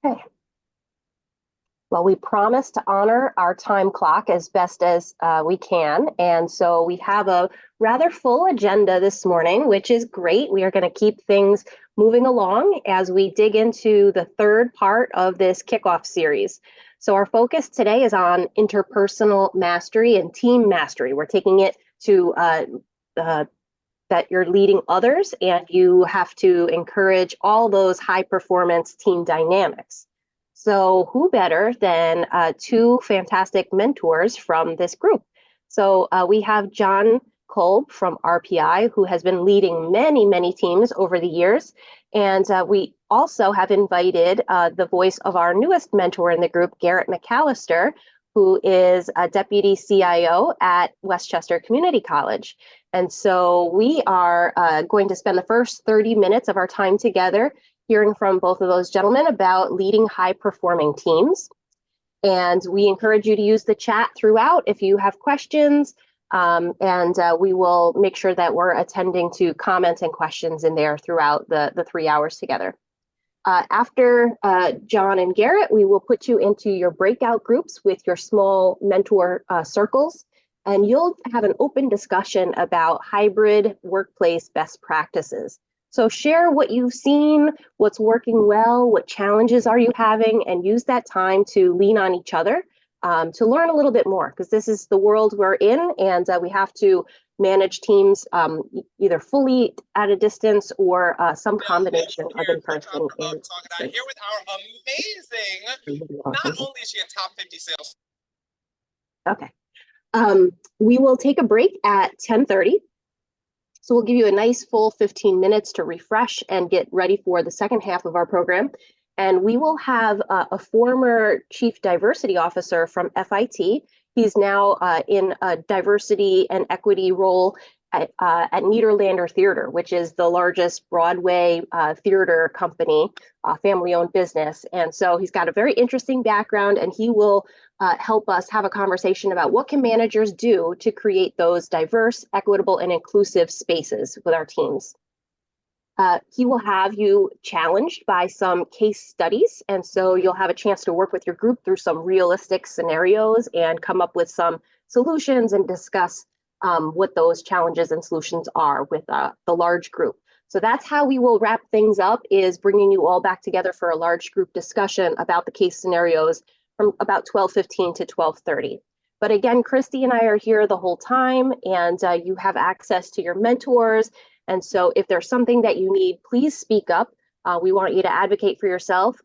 Okay. Well, we promise to honor our time clock as best as we can. And so we have a rather full agenda this morning, which is great. We are going to keep things moving along as we dig into the third part of this kickoff series. So our focus today is on interpersonal mastery and team mastery. We're taking it to that you're leading others and you have to encourage all those high performance team dynamics. So who better than two fantastic mentors from this group? So we have John Kolb from RPI, who has been leading many, many teams over the years. And we also have invited the voice of our newest mentor in the group, Garrett McAllister, who is a deputy CIO at Westchester Community College. And so we are going to spend the first 30 minutes of our time together hearing from both of those gentlemen about leading high-performing teams. And we encourage you to use the chat throughout if you have questions, and we will make sure that we're attending to comments and questions in there throughout the 3 hours together. After John and Garrett, we will put you into your breakout groups with your small mentor circles, and you'll have an open discussion about hybrid workplace best practices. So share what you've seen, what's working well, what challenges are you having, and use that time to lean on each other to learn a little bit more, because this is the world we're in, and we have to manage teams either fully at a distance or some combination of in-person. And here with our amazing, not only is she in top 50 sales. Okay. We will take a break at 10:30. So we'll give you a nice full 15 minutes to refresh and get ready for the second half of our program. And we will have a former chief diversity officer from FIT. He's now in a diversity and equity role at Niederlander Theater, which is the largest Broadway theater company, family-owned business. And so he's got a very interesting background, and he will help us have a conversation about what can managers do to create those diverse, equitable, and inclusive spaces with our teams. He will have you challenged by some case studies, and so you'll have a chance to work with your group through some realistic scenarios and come up with some solutions and discuss what those challenges and solutions are with the large group. So that's how we will wrap things up, is bringing you all back together for a large group discussion about the case scenarios from about 12:15 to 12:30. But again, Christy and I are here the whole time, and you have access to your mentors. And so if there's something that you need, please speak up. We want you to advocate for yourself,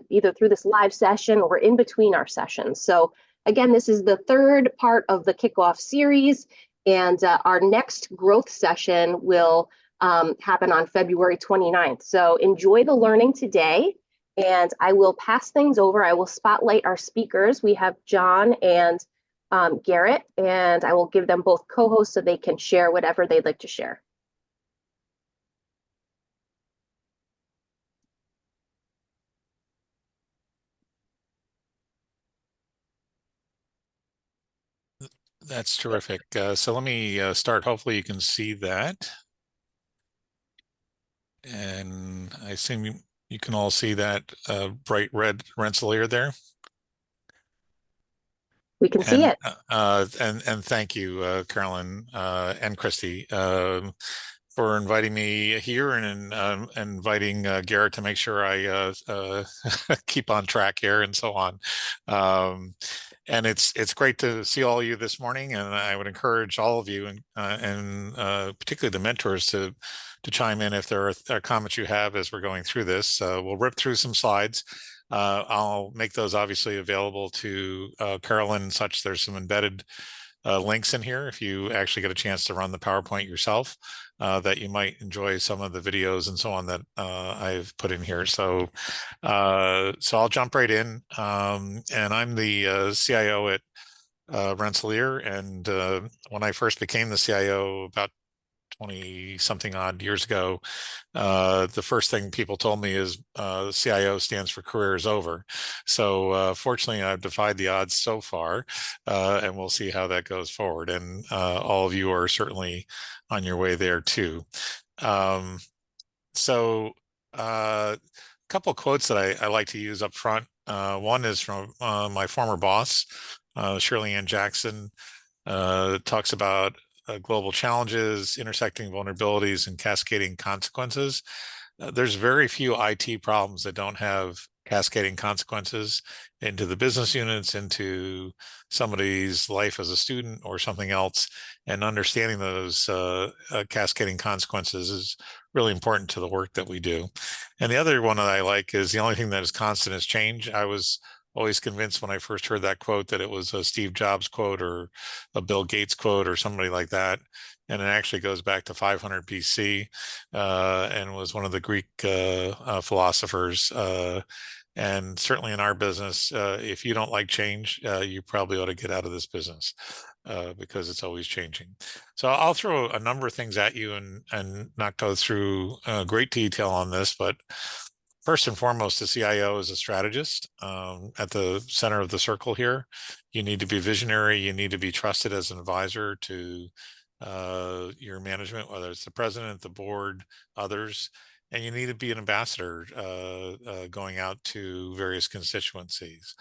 either through this live session or in between our sessions. So again, this is the third part of the kickoff series, and our next growth session will happen on February 29th. So enjoy the learning today, and I will pass things over. I will spotlight our speakers. We have John and Garrett, and I will give them both co-hosts so they can share whatever they'd like to share. That's terrific. So let me start. Hopefully you can see that. And I assume you can all see that bright red Rensselaer there. We can see it. And thank you, Carolyn and Christy, for inviting me here and inviting Garrett to make sure I keep on track here and so on. And it's great to see all of you this morning, and I would encourage all of you, and particularly the mentors, to chime in if there are comments you have as we're going through this. We'll rip through some slides. I'll make those obviously available to Carolyn and such. There's some embedded links in here if you actually get a chance to run the PowerPoint yourself, that you might enjoy some of the videos and so on that I've put in here. So I'll jump right in. And I'm the CIO at Rensselaer. And when I first became the CIO about 20-something odd years ago, the first thing people told me is CIO stands for career is over. So fortunately, I've defied the odds so far, and we'll see how that goes forward. And all of you are certainly on your way there too. So couple quotes that I like to use up front. One is from my former boss, Shirley Ann Jackson, talks about global challenges, intersecting vulnerabilities, and cascading consequences. There's very few IT problems that don't have cascading consequences into the business units, into somebody's life as a student or something else. And understanding those cascading consequences is really important to the work that we do. And the other one that I like is the only thing that is constant is change. I was always convinced when I first heard that quote that it was a Steve Jobs quote or a Bill Gates quote or somebody like that. And it actually goes back to 500 BC and was one of the Greek philosophers. And certainly in our business, if you don't like change, you probably ought to get out of this business because it's always changing. So I'll throw a number of things at you and not go through great detail on this, but first and foremost, the CIO is a strategist at the center of the circle here. You need to be visionary. You need to be trusted as an advisor to your management, whether it's the president, the board, others. And you need to be an ambassador going out to various constituencies.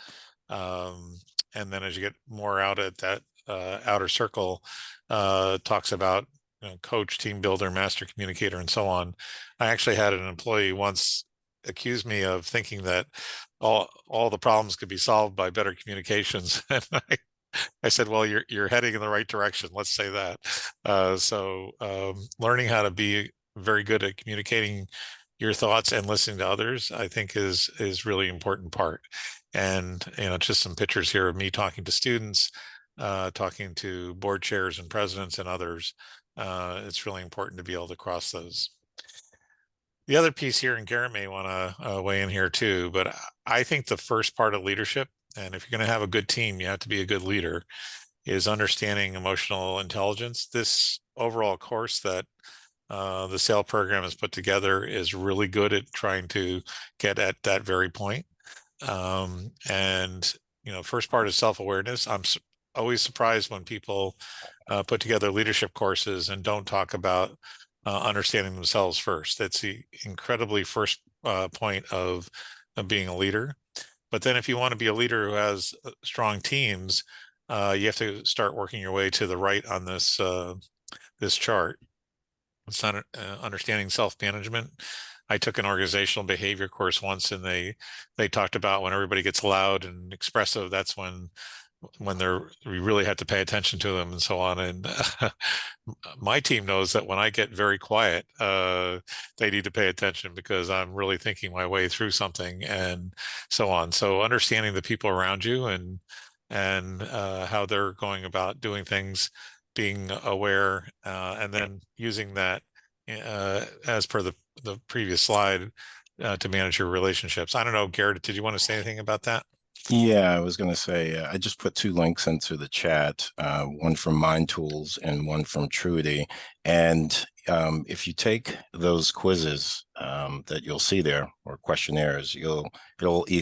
And then as you get more out at that outer circle, talks about coach, team builder, master communicator, and so on. I actually had an employee once accused me of thinking that all the problems could be solved by better communications. And I said, well, you're heading in the right direction. Let's say that. So learning how to be very good at communicating your thoughts and listening to others, I think is really important part. And just some pictures here of me talking to students, talking to board chairs and presidents and others. It's really important to be able to cross those. The other piece here, and Garrett may want to weigh in here too, but I think the first part of leadership, and if you're going to have a good team, you have to be a good leader, is understanding emotional intelligence. This overall course that the SAIL program has put together is really good at trying to get at that very point. And first part is self-awareness. I'm always surprised when people put together leadership courses and don't talk about understanding themselves first. That's the incredibly first point of being a leader. But then if you want to be a leader who has strong teams, you have to start working your way to the right on this this chart. It's not understanding self-management. I took an organizational behavior course once, and they talked about when everybody gets loud and expressive, that's when we really have to pay attention to them and so on. And my team knows that when I get very quiet, they need to pay attention because I'm really thinking my way through something and so on. So understanding the people around you and how they're going about doing things, being aware, and then using that as per the previous slide to manage your relationships. I don't know, Garrett, did you want to say anything about that? Yeah, I was going to say, I just put two links into the chat, one from Mind Tools and one from Truity. And if you take those quizzes that you'll see there, or questionnaires, it'll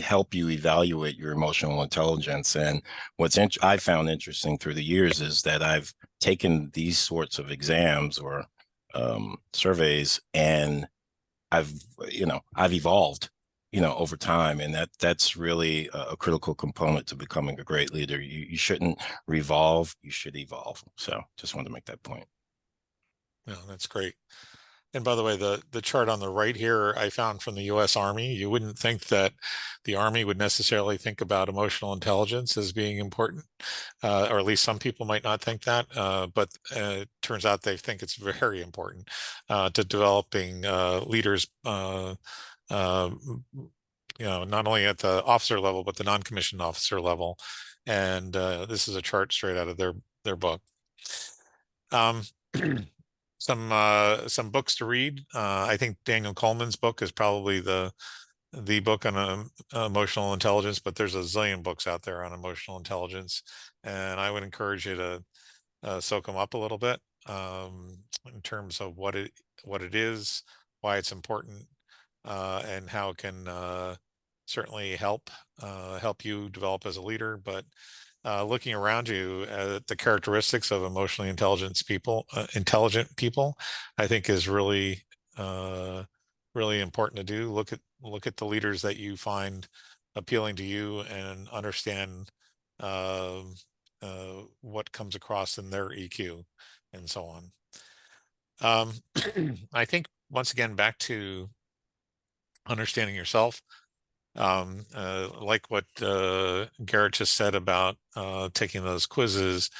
help you evaluate your emotional intelligence. And what's I found interesting through the years is that I've taken these sorts of exams or surveys, and I've evolved over time, and that's really a critical component to becoming a great leader. You shouldn't revolve, you should evolve. So just wanted to make that point. No, that's great. And by the way, the chart on the right here, I found from the U.S. Army. You wouldn't think that the Army would necessarily think about emotional intelligence as being important, or at least some people might not think that, but it turns out they think it's very important to developing leaders, not only at the officer level, but the non-commissioned officer level. And this is a chart straight out of their book. Some books to read. I think Daniel Coleman's book is probably the book on emotional intelligence, but there's a zillion books out there on emotional intelligence, and I would encourage you to soak them up a little bit in terms of what it is, why it's important, and how it can certainly help you develop as a leader. But looking around you at the characteristics of emotionally intelligent people, I think is really really important to do. Look at the leaders that you find appealing to you and understand what comes across in their EQ and so on. I think once again, back to understanding yourself, like what Garrett just said about taking those quizzes.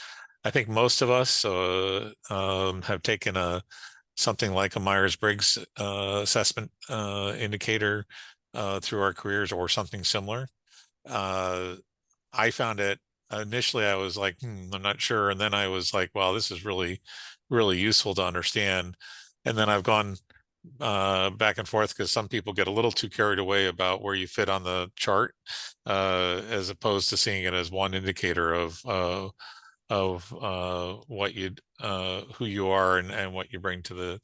I think most of us have taken something like a Myers-Briggs assessment indicator through our careers or something similar. I found it initially, I was like, I'm not sure. And then I was like, wow, this is really, really useful to understand. And then I've gone back and forth because some people get a little too carried away about where you fit on the chart, as opposed to seeing it as one indicator of what you who you are and what you bring to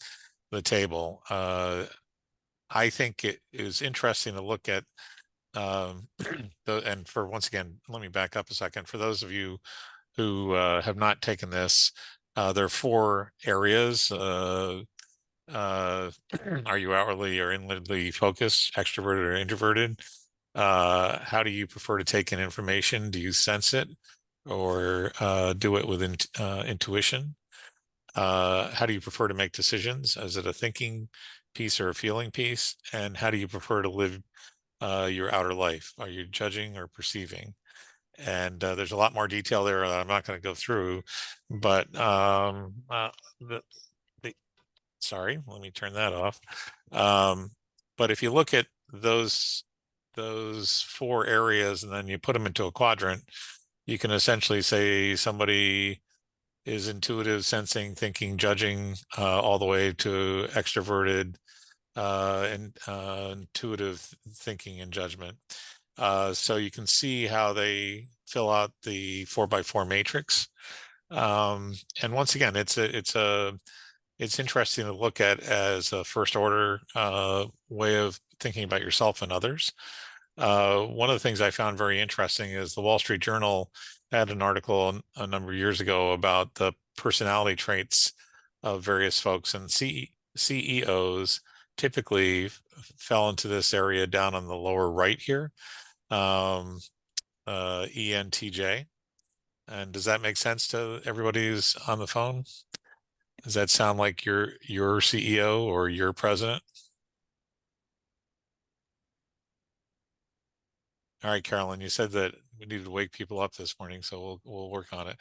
the table. I think it is interesting to look at and for once again, let me back up a second. For those of you who have not taken this, there are 4 areas. Are you outwardly or inwardly focused, extroverted or introverted? How do you prefer to take in information? Do you sense it or do it with intuition? How do you prefer to make decisions? Is it a thinking piece or a feeling piece? And how do you prefer to live your outer life? Are you judging or perceiving? And there's a lot more detail there that I'm not going to go through, but the, sorry, let me turn that off. But if you look at those 4 areas and then you put them into a quadrant, you can essentially say somebody is intuitive, sensing, thinking, judging, all the way to extroverted, and intuitive thinking and judgment. So you can see how they fill out the 4x4 matrix. And once again, it's interesting to look at as a first order way of thinking about yourself and others. One of the things I found very interesting is the Wall Street Journal had an article a number of years ago about the personality traits of various folks, and CEOs typically fell into this area down on the lower right here, ENTJ. And does that make sense to everybody who's on the phone? Does that sound like your CEO or your president? All right, Carolyn, you said that we needed to wake people up this morning, so we'll work on it.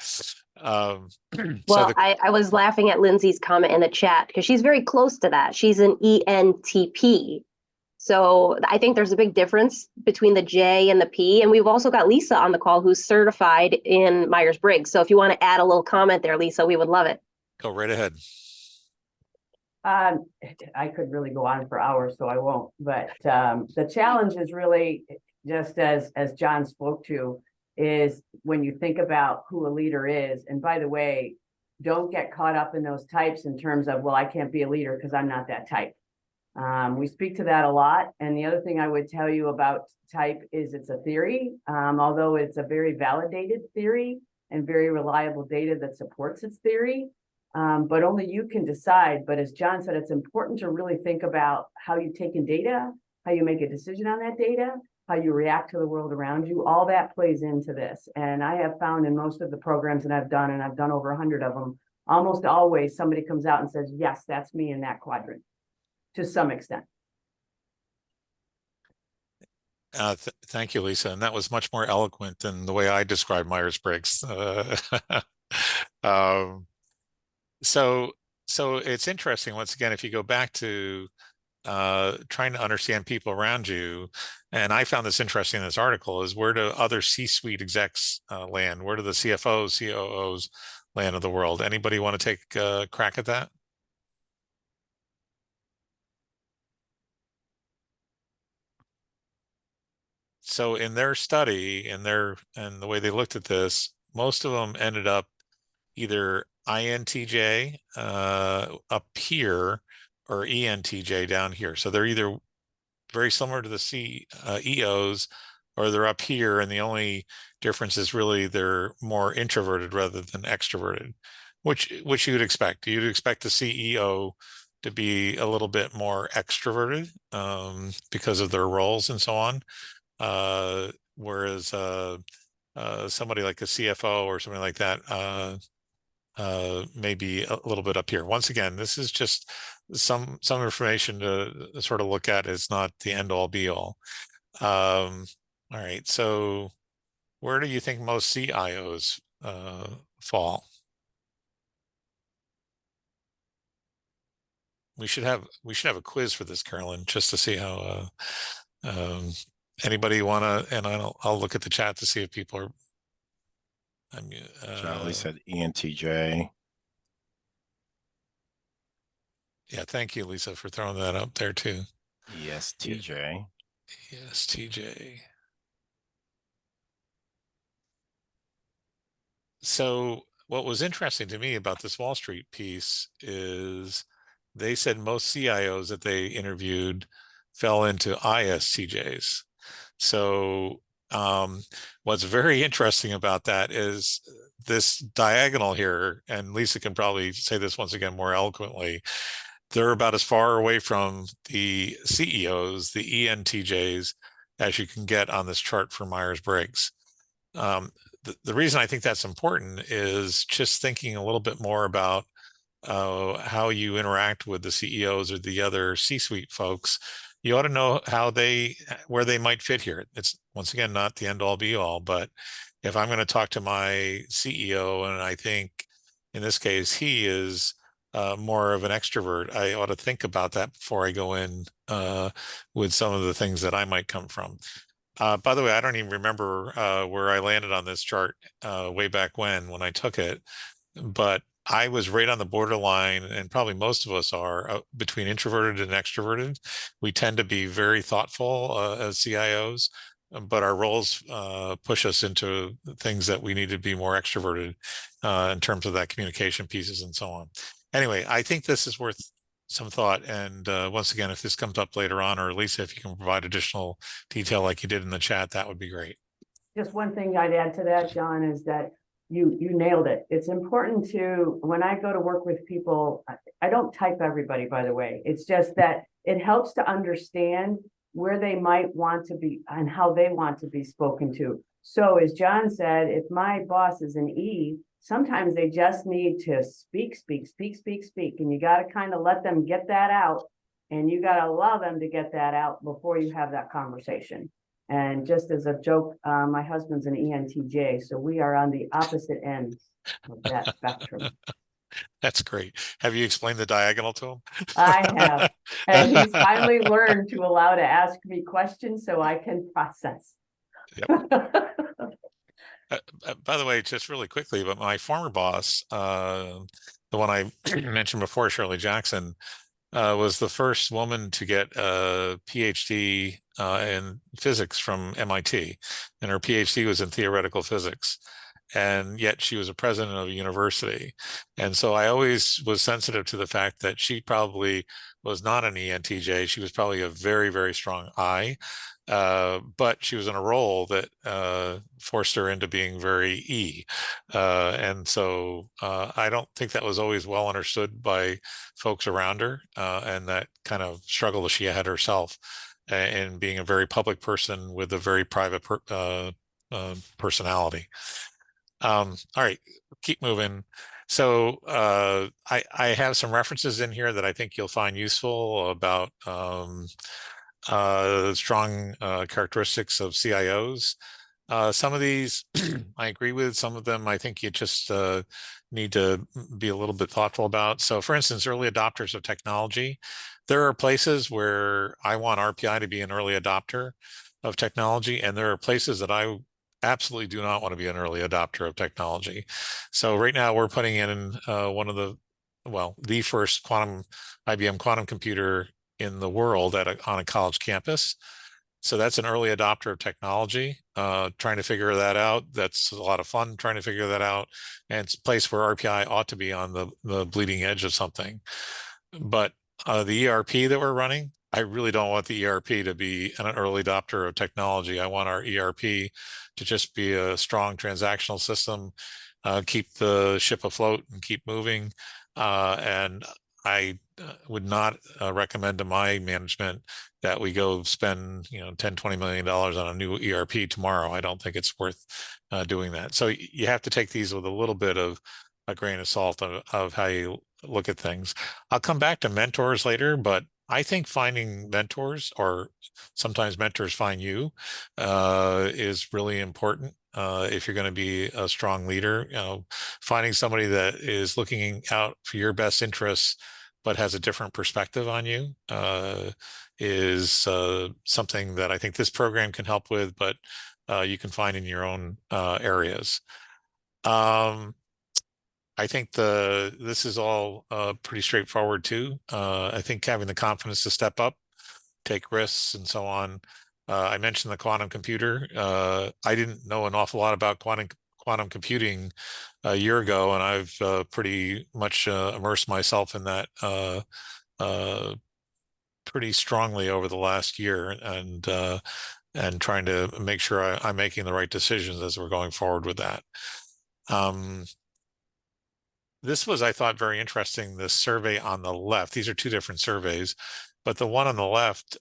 Well, I was laughing at Lindsay's comment in the chat because she's very close to that. She's an ENTP. So I think there's a big difference between the J and the P. And we've also got Lisa on the call who's certified in Myers-Briggs. So if you want to add a little comment there, Lisa, we would love it. Go right ahead. I could really go on for hours, so I won't. But the challenge is really, just as John spoke to, is when you think about who a leader is. And by the way, don't get caught up in those types in terms of, well, I can't be a leader because I'm not that type. We speak to that a lot. And the other thing I would tell you about type is it's a theory, although it's a very validated theory and very reliable data that supports its theory. But only you can decide. But as John said, it's important to really think about how you take in data, how you make a decision on that data, how you react to the world around you. All that plays into this. And I have found in most of the programs that I've done, and I've done over 100 of them, almost always somebody comes out and says, yes, that's me in that quadrant to some extent. Thank you, Lisa. And that was much more eloquent than the way I described Myers-Briggs. So it's interesting, once again, if you go back to trying to understand people around you, and I found this interesting in this article, is where do other C-suite execs land? Where do the CFOs, COOs land of the world? Anybody want to take a crack at that? So in their study and the way they looked at this, most of them ended up either INTJ up here or ENTJ down here. So they're either very similar to the CEOs or they're up here, and the only difference is really they're more introverted rather than extroverted, which you would expect. You'd expect the CEO to be a little bit more extroverted because of their roles and so on. Whereas somebody like a CFO or something like that maybe a little bit up here. Once again, this is just some information to sort of look at. It's not the end all be all. All right, so where do you think most CIOs fall? We should have a quiz for this, Carolyn, just to see how anybody want to, and I'll look at the chat to see if people are. Charlie said ENTJ. Yeah, thank you, Lisa, for throwing that up there too. ESTJ. ESTJ. So what was interesting to me about this Wall Street piece is they said most CIOs that they interviewed fell into ISTJs. So what's very interesting about that is this diagonal here, and Lisa can probably say this once again more eloquently, they're about as far away from the CEOs, the ENTJs, as you can get on this chart for Myers-Briggs. The reason I think that's important is just thinking a little bit more about how you interact with the CEOs or the other C-suite folks. You ought to know where they might fit here. It's once again not the end all be all, but if I'm going to talk to my CEO and I think in this case he is more of an extrovert, I ought to think about that before I go in with some of the things that I might come from. By the way, I don't even remember where I landed on this chart way back when I took it, but I was right on the borderline, and probably most of us are, between introverted and extroverted. We tend to be very thoughtful as CIOs, but our roles push us into things that we need to be more extroverted in terms of that communication pieces and so on. Anyway, I think this is worth some thought. And once again, if this comes up later on, or Lisa, if you can provide additional detail like you did in the chat, that would be great. Just one thing I'd add to that, John, is that you nailed it. It's important to, when I go to work with people, I don't type everybody, by the way. It's just that it helps to understand where they might want to be and how they want to be spoken to. So as John said, if my boss is an E, sometimes they just need to speak. And you got to kind of let them get that out. And you got to allow them to get that out before you have that conversation. And just as a joke, my husband's an ENTJ, so we are on the opposite ends of that spectrum. That's great. Have you explained the diagonal to him? I have. And he's finally learned to allow to ask me questions so I can process. Yep. By the way, just really quickly, but my former boss, the one I mentioned before, Shirley Jackson, was the first woman to get a PhD in physics from MIT, and her PhD was in theoretical physics. And yet she was a president of a university. And so I always was sensitive to the fact that she probably was not an ENTJ. She was probably a very, very strong I, but she was in a role that forced her into being very E. And so I don't think that was always well understood by folks around her, and that kind of struggle that she had herself in being a very public person with a very private personality. All right, keep moving. So I have some references in here that I think you'll find useful about strong characteristics of CIOs. Some of these I agree with. Some of them I think you just need to be a little bit thoughtful about. So for instance, early adopters of technology. There are places where I want RPI to be an early adopter of technology, and there are places that I absolutely do not want to be an early adopter of technology. So right now we're putting in the first IBM quantum computer in the world on a college campus. So that's an early adopter of technology, trying to figure that out. That's a lot of fun trying to figure that out. And it's a place where RPI ought to be on the bleeding edge of something. But the ERP that we're running, I really don't want the ERP to be an early adopter of technology. I want our ERP to just be a strong transactional system, keep the ship afloat and keep moving. And I would not recommend to my management that we go spend, you know, 10, $20 million on a new ERP tomorrow. I don't think it's worth doing that. So you have to take these with a little bit of a grain of salt of how you look at things. I'll come back to mentors later, but I think finding mentors, or sometimes mentors find you, is really important. If you're going to be a strong leader, you know, finding somebody that is looking out for your best interests but has a different perspective on you is something that I think this program can help with, but you can find in your own areas. I think this is all pretty straightforward too. I think having the confidence to step up, take risks, and so on. I mentioned the quantum computer. I didn't know an awful lot about quantum computing a year ago, and I've pretty much immersed myself in that pretty strongly over the last year, and trying to make sure I'm making the right decisions as we're going forward with that. This was, I thought, very interesting, the survey on the left. These are two different surveys, but the one on the left,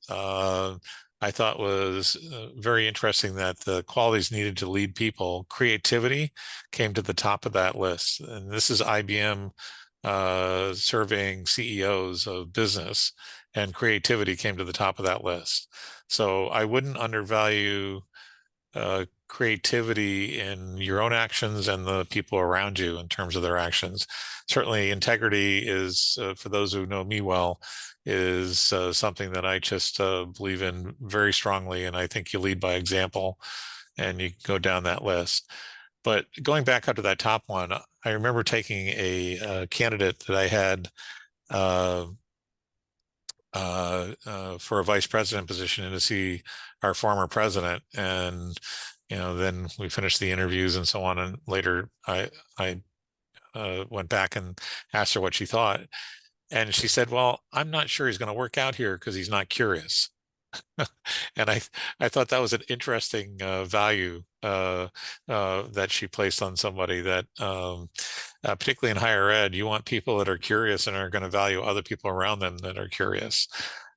I thought was very interesting, that the qualities needed to lead people, creativity came to the top of that list. And this is IBM surveying CEOs of business, and creativity came to the top of that list. So I wouldn't undervalue creativity in your own actions and the people around you in terms of their actions. Certainly integrity is, for those who know me well, is something that I just believe in very strongly. And I think you lead by example, and you go down that list. But going back up to that top one, I remember taking a candidate that I had for a vice president position, and to see our former president. And, you know, then we finished the interviews and so on. And later I went back and asked her what she thought. And she said, well, I'm not sure he's going to work out here because he's not curious. And I thought that was an interesting value that she placed on somebody, that particularly in higher ed, you want people that are curious and are going to value other people around them that are curious.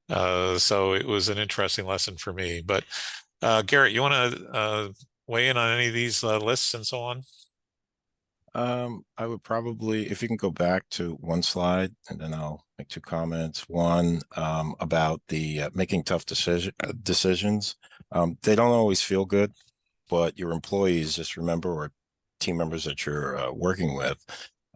So it was an interesting lesson for me. But Garrett, you want to weigh in on any of these lists and so on? I would probably, if you can go back to one slide, and then I'll make two comments. One, about the making tough decisions. They don't always feel good, but your employees, just remember, or team members that you're working with,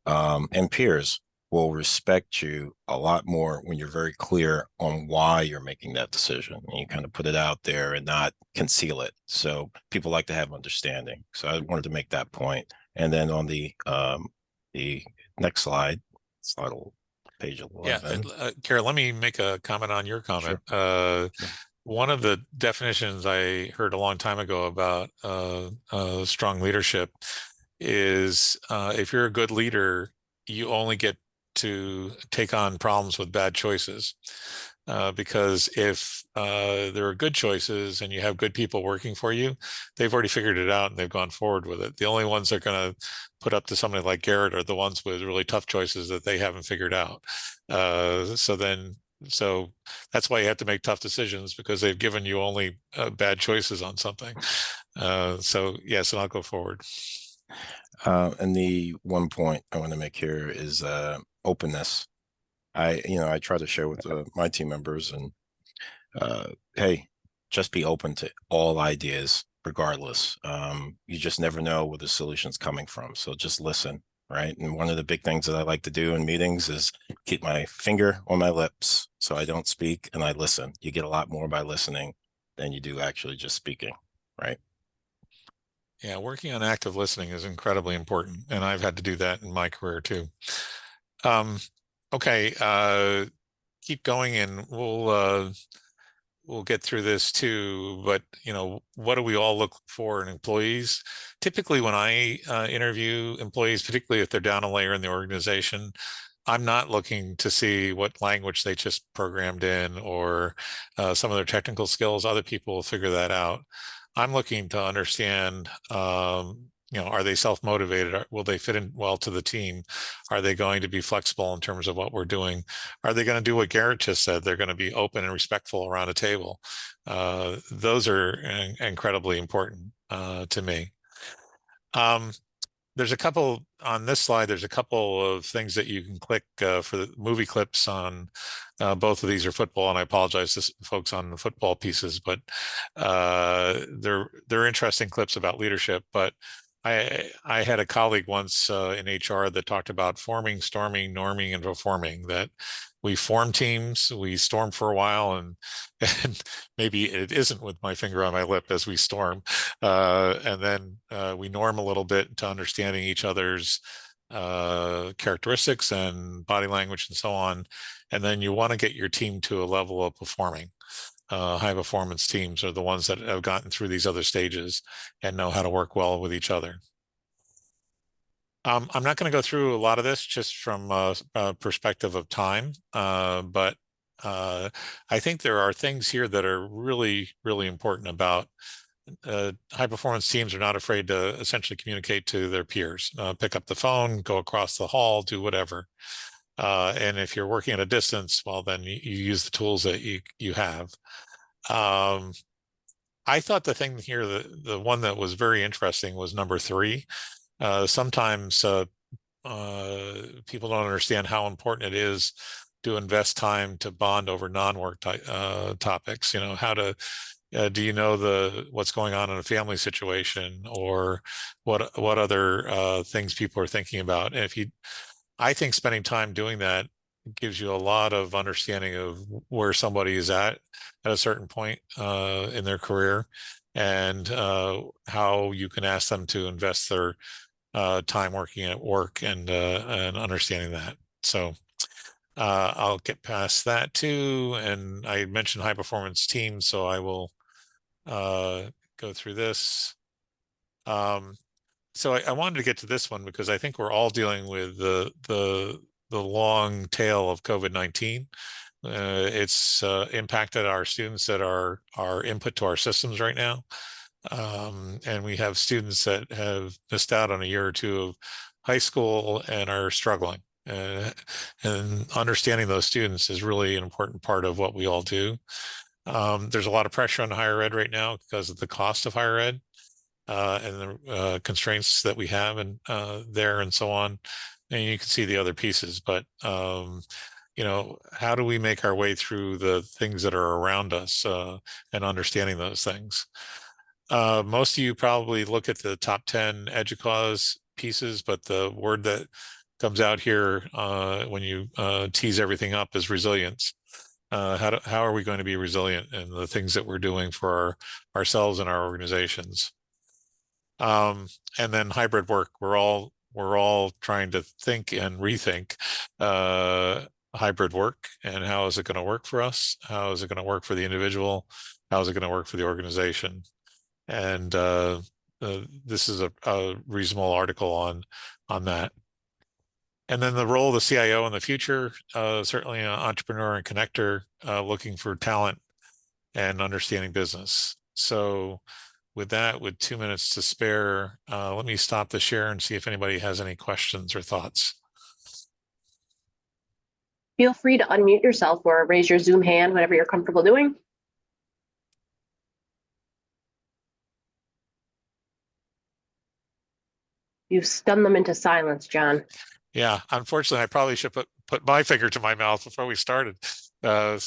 and peers, will respect you a lot more when you're very clear on why you're making that decision, and you kind of put it out there and not conceal it. So people like to have understanding. So I wanted to make that point. And then on the next slide, page 11. Yeah, Kara, let me make a comment on your comment. Sure. One of the definitions I heard a long time ago about strong leadership is, if you're a good leader, you only get to take on problems with bad choices. Because if there are good choices and you have good people working for you, they've already figured it out and they've gone forward with it. The only ones that are going to put up to somebody like Garrett are the ones with really tough choices that they haven't figured out. So that's why you have to make tough decisions, because they've given you only bad choices on something. So yes, and I'll go forward. And the one point I want to make here is openness. I try to share with my team members, and hey, just be open to all ideas, regardless. You just never know where the solution's coming from. So just listen, right? And one of the big things that I like to do in meetings is keep my finger on my lips so I don't speak, and I listen. You get a lot more by listening than you do actually just speaking, right? Yeah, working on active listening is incredibly important, and I've had to do that in my career too. Okay, keep going, and we'll get through this too. But what do we all look for in employees? Typically, when I interview employees, particularly if they're down a layer in the organization, I'm not looking to see what language they just programmed in, or some of their technical skills. Other people will figure that out. I'm looking to understand are they self-motivated? Will they fit in well to the team? Are they going to be flexible in terms of what we're doing? Are they going to do what Garrett just said? They're going to be open and respectful around a table. Those are incredibly important to me. There's a couple on this slide. There's a couple of things that you can click for the movie clips on both of these are football, and I apologize to folks on the football pieces, but they're interesting clips about leadership. But I had a colleague once in HR that talked about forming, storming, norming, and reforming. That we form teams, we storm for a while, and maybe it isn't with my finger on my lip as we storm, and then we norm a little bit to understanding each other's characteristics and body language and so on. And then you want to get your team to a level of performing. High performance teams are the ones that have gotten through these other stages and know how to work well with each other. I'm not going to go through a lot of this just from a perspective of time, but I think there are things here that are really, really important about high performance teams are not afraid to essentially communicate to their peers, pick up the phone, go across the hall, do whatever. And if you're working at a distance, well, then you use the tools that you have. I thought the thing here, the one that was very interesting was number 3. Sometimes people don't understand how important it is to invest time to bond over non-work topics. How to do you know what's going on in a family situation, or what other things people are thinking about? And I think spending time doing that gives you a lot of understanding of where somebody is at a certain point in their career, and how you can ask them to invest their time working at work and understanding that. So I'll get past that too. And I mentioned high performance teams, so I will go through this. So I wanted to get to this one because I think we're all dealing with the long tail of COVID-19. It's impacted our students that are input to our systems right now. And we have students that have missed out on a year or two of high school and are struggling. And understanding those students is really an important part of what we all do. There's a lot of pressure on higher ed right now because of the cost of higher ed and the constraints that we have and there and so on. And you can see the other pieces, but how do we make our way through the things that are around us and understanding those things? Most of you probably look at the top 10 EDUCAUSE pieces, but the word that comes out here when you tease everything up is resilience. How are we going to be resilient in the things that we're doing for ourselves and our organizations? And then hybrid work. We're all trying to think and rethink hybrid work, and how is it going to work for us? How is it going to work for the individual? How is it going to work for the organization? And this is a reasonable article on that. And then the role of the CIO in the future, certainly an entrepreneur and connector, looking for talent and understanding business. So with that, with 2 minutes to spare, let me stop the share and see if anybody has any questions or thoughts. Feel free to unmute yourself or raise your Zoom hand, whatever you're comfortable doing. You've stunned them into silence, John. Yeah, unfortunately, I probably should put my finger to my mouth before we started. Well,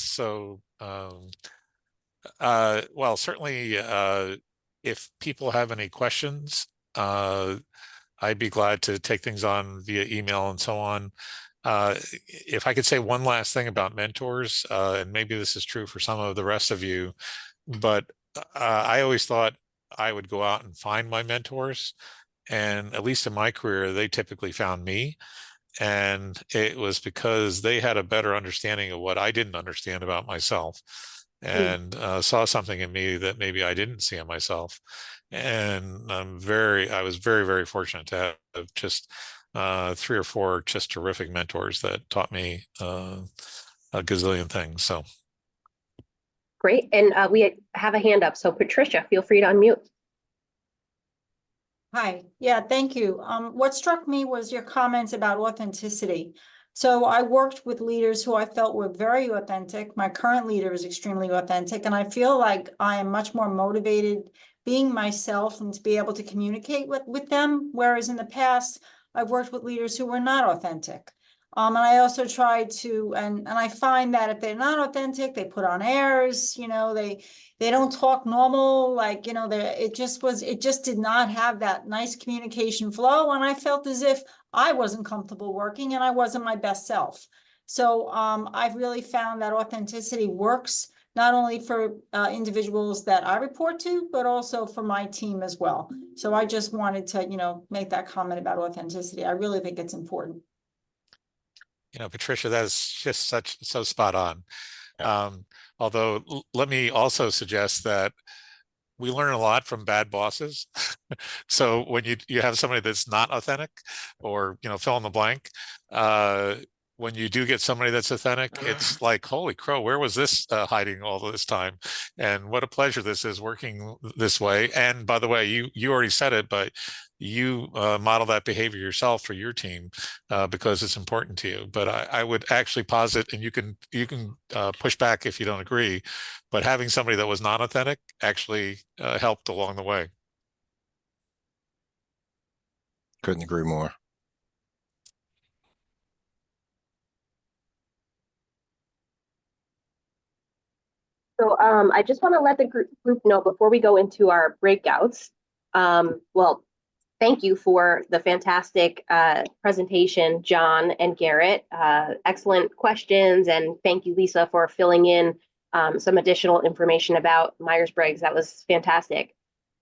certainly, if people have any questions, I'd be glad to take things on via email and so on. If I could say one last thing about mentors, and maybe this is true for some of the rest of you, but I always thought I would go out and find my mentors. And at least in my career, they typically found me. And it was because they had a better understanding of what I didn't understand about myself, and saw something in me that maybe I didn't see in myself. And I was very, very fortunate to have just 3 or 4 just terrific mentors that taught me a gazillion things. So. Great. And we have a hand up. So Patricia, feel free to unmute. Hi, yeah, thank you. What struck me was your comments about authenticity. So I worked with leaders who I felt were very authentic. My current leader is extremely authentic, and I feel like I am much more motivated being myself and to be able to communicate with them. Whereas in the past, I've worked with leaders who were not authentic. And I also try to, and I find that if they're not authentic, they put on airs, they don't talk normal, like, it just did not have that nice communication flow. And I felt as if I wasn't comfortable working and I wasn't my best self. So I've really found that authenticity works not only for individuals that I report to, but also for my team as well. So I just wanted to, make that comment about authenticity. I really think it's important. Patricia, that is just so spot on. Yeah. Although let me also suggest that we learn a lot from bad bosses. So when you have somebody that's not authentic, or fill in the blank, when you do get somebody that's authentic, it's like, holy crow, where was this hiding all this time? And what a pleasure this is working this way. And by the way, you already said it, but you model that behavior yourself for your team because it's important to you. But I would actually posit, and you can push back if you don't agree, but having somebody that was non-authentic actually helped along the way. Couldn't agree more. So I just want to let the group know before we go into our breakouts. Well, thank you for the fantastic presentation, John and Garrett. Excellent questions, and thank you, Lisa, for filling in some additional information about Myers-Briggs. That was fantastic.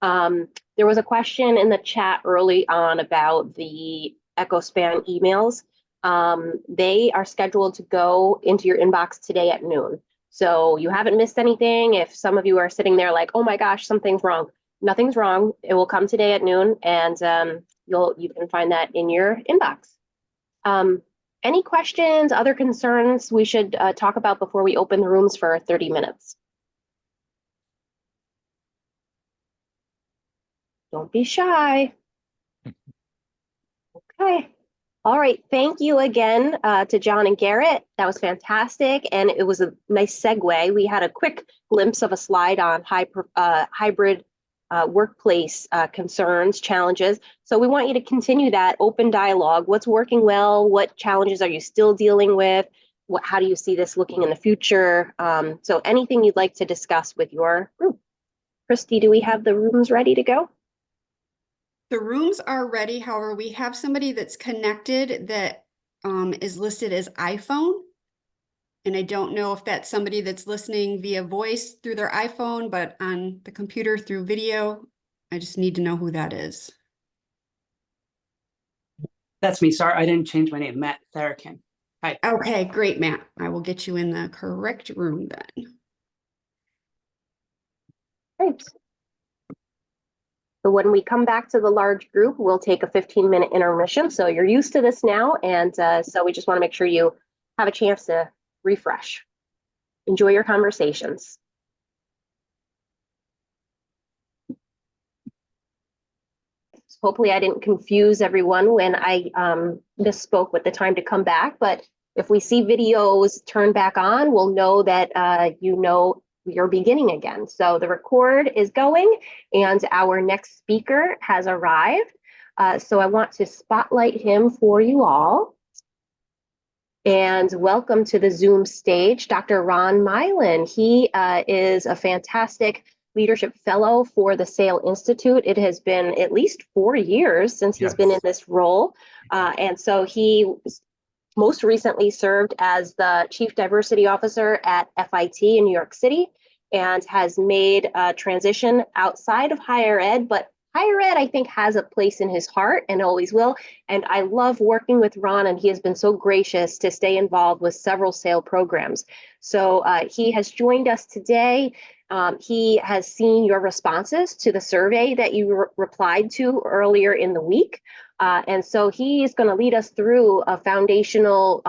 There was a question in the chat early on about the EchoSpan emails. They are scheduled to go into your inbox today at noon. So you haven't missed anything. If some of you are sitting there like, oh my gosh, something's wrong. Nothing's wrong. It will come today at noon, and you can find that in your inbox. Any questions, other concerns we should talk about before we open the rooms for 30 minutes? Don't be shy. Okay. All right. Thank you again to John and Garrett. That was fantastic. And it was a nice segue. We had a quick glimpse of a slide on hybrid workplace concerns, challenges. So we want you to continue that open dialogue. What's working well? What challenges are you still dealing with? How do you see this looking in the future? So anything you'd like to discuss with your group. Christy, do we have the rooms ready to go? The rooms are ready. However, we have somebody that's connected that is listed as iPhone. And I don't know if that's somebody that's listening via voice through their iPhone, but on the computer through video. I just need to know who that is. That's me. Sorry, I didn't change my name. Matt Therakin. Hi. Okay, great, Matt. I will get you in the correct room then. Great. So when we come back to the large group, we'll take a 15-minute intermission. So you're used to this now. And so we just want to make sure you have a chance to refresh. Enjoy your conversations. Hopefully I didn't confuse everyone when I misspoke with the time to come back. But if we see videos turn back on, we'll know that you're beginning again. So the record is going and our next speaker has arrived. So I want to spotlight him for you all. And welcome to the Zoom stage, Dr. Ron Milan. He is a fantastic leadership fellow for the SAIL Institute. It has been at least 4 years since he's been in this role. And so he most recently served as the Chief Diversity Officer at FIT in New York City and has made a transition outside of higher ed, but higher ed, I think, has a place in his heart and always will. And I love working with Ron, and he has been so gracious to stay involved with several SAIL programs. So he has joined us today. He has seen your responses to the survey that you replied to earlier in the week. And so he's going to lead us through a foundational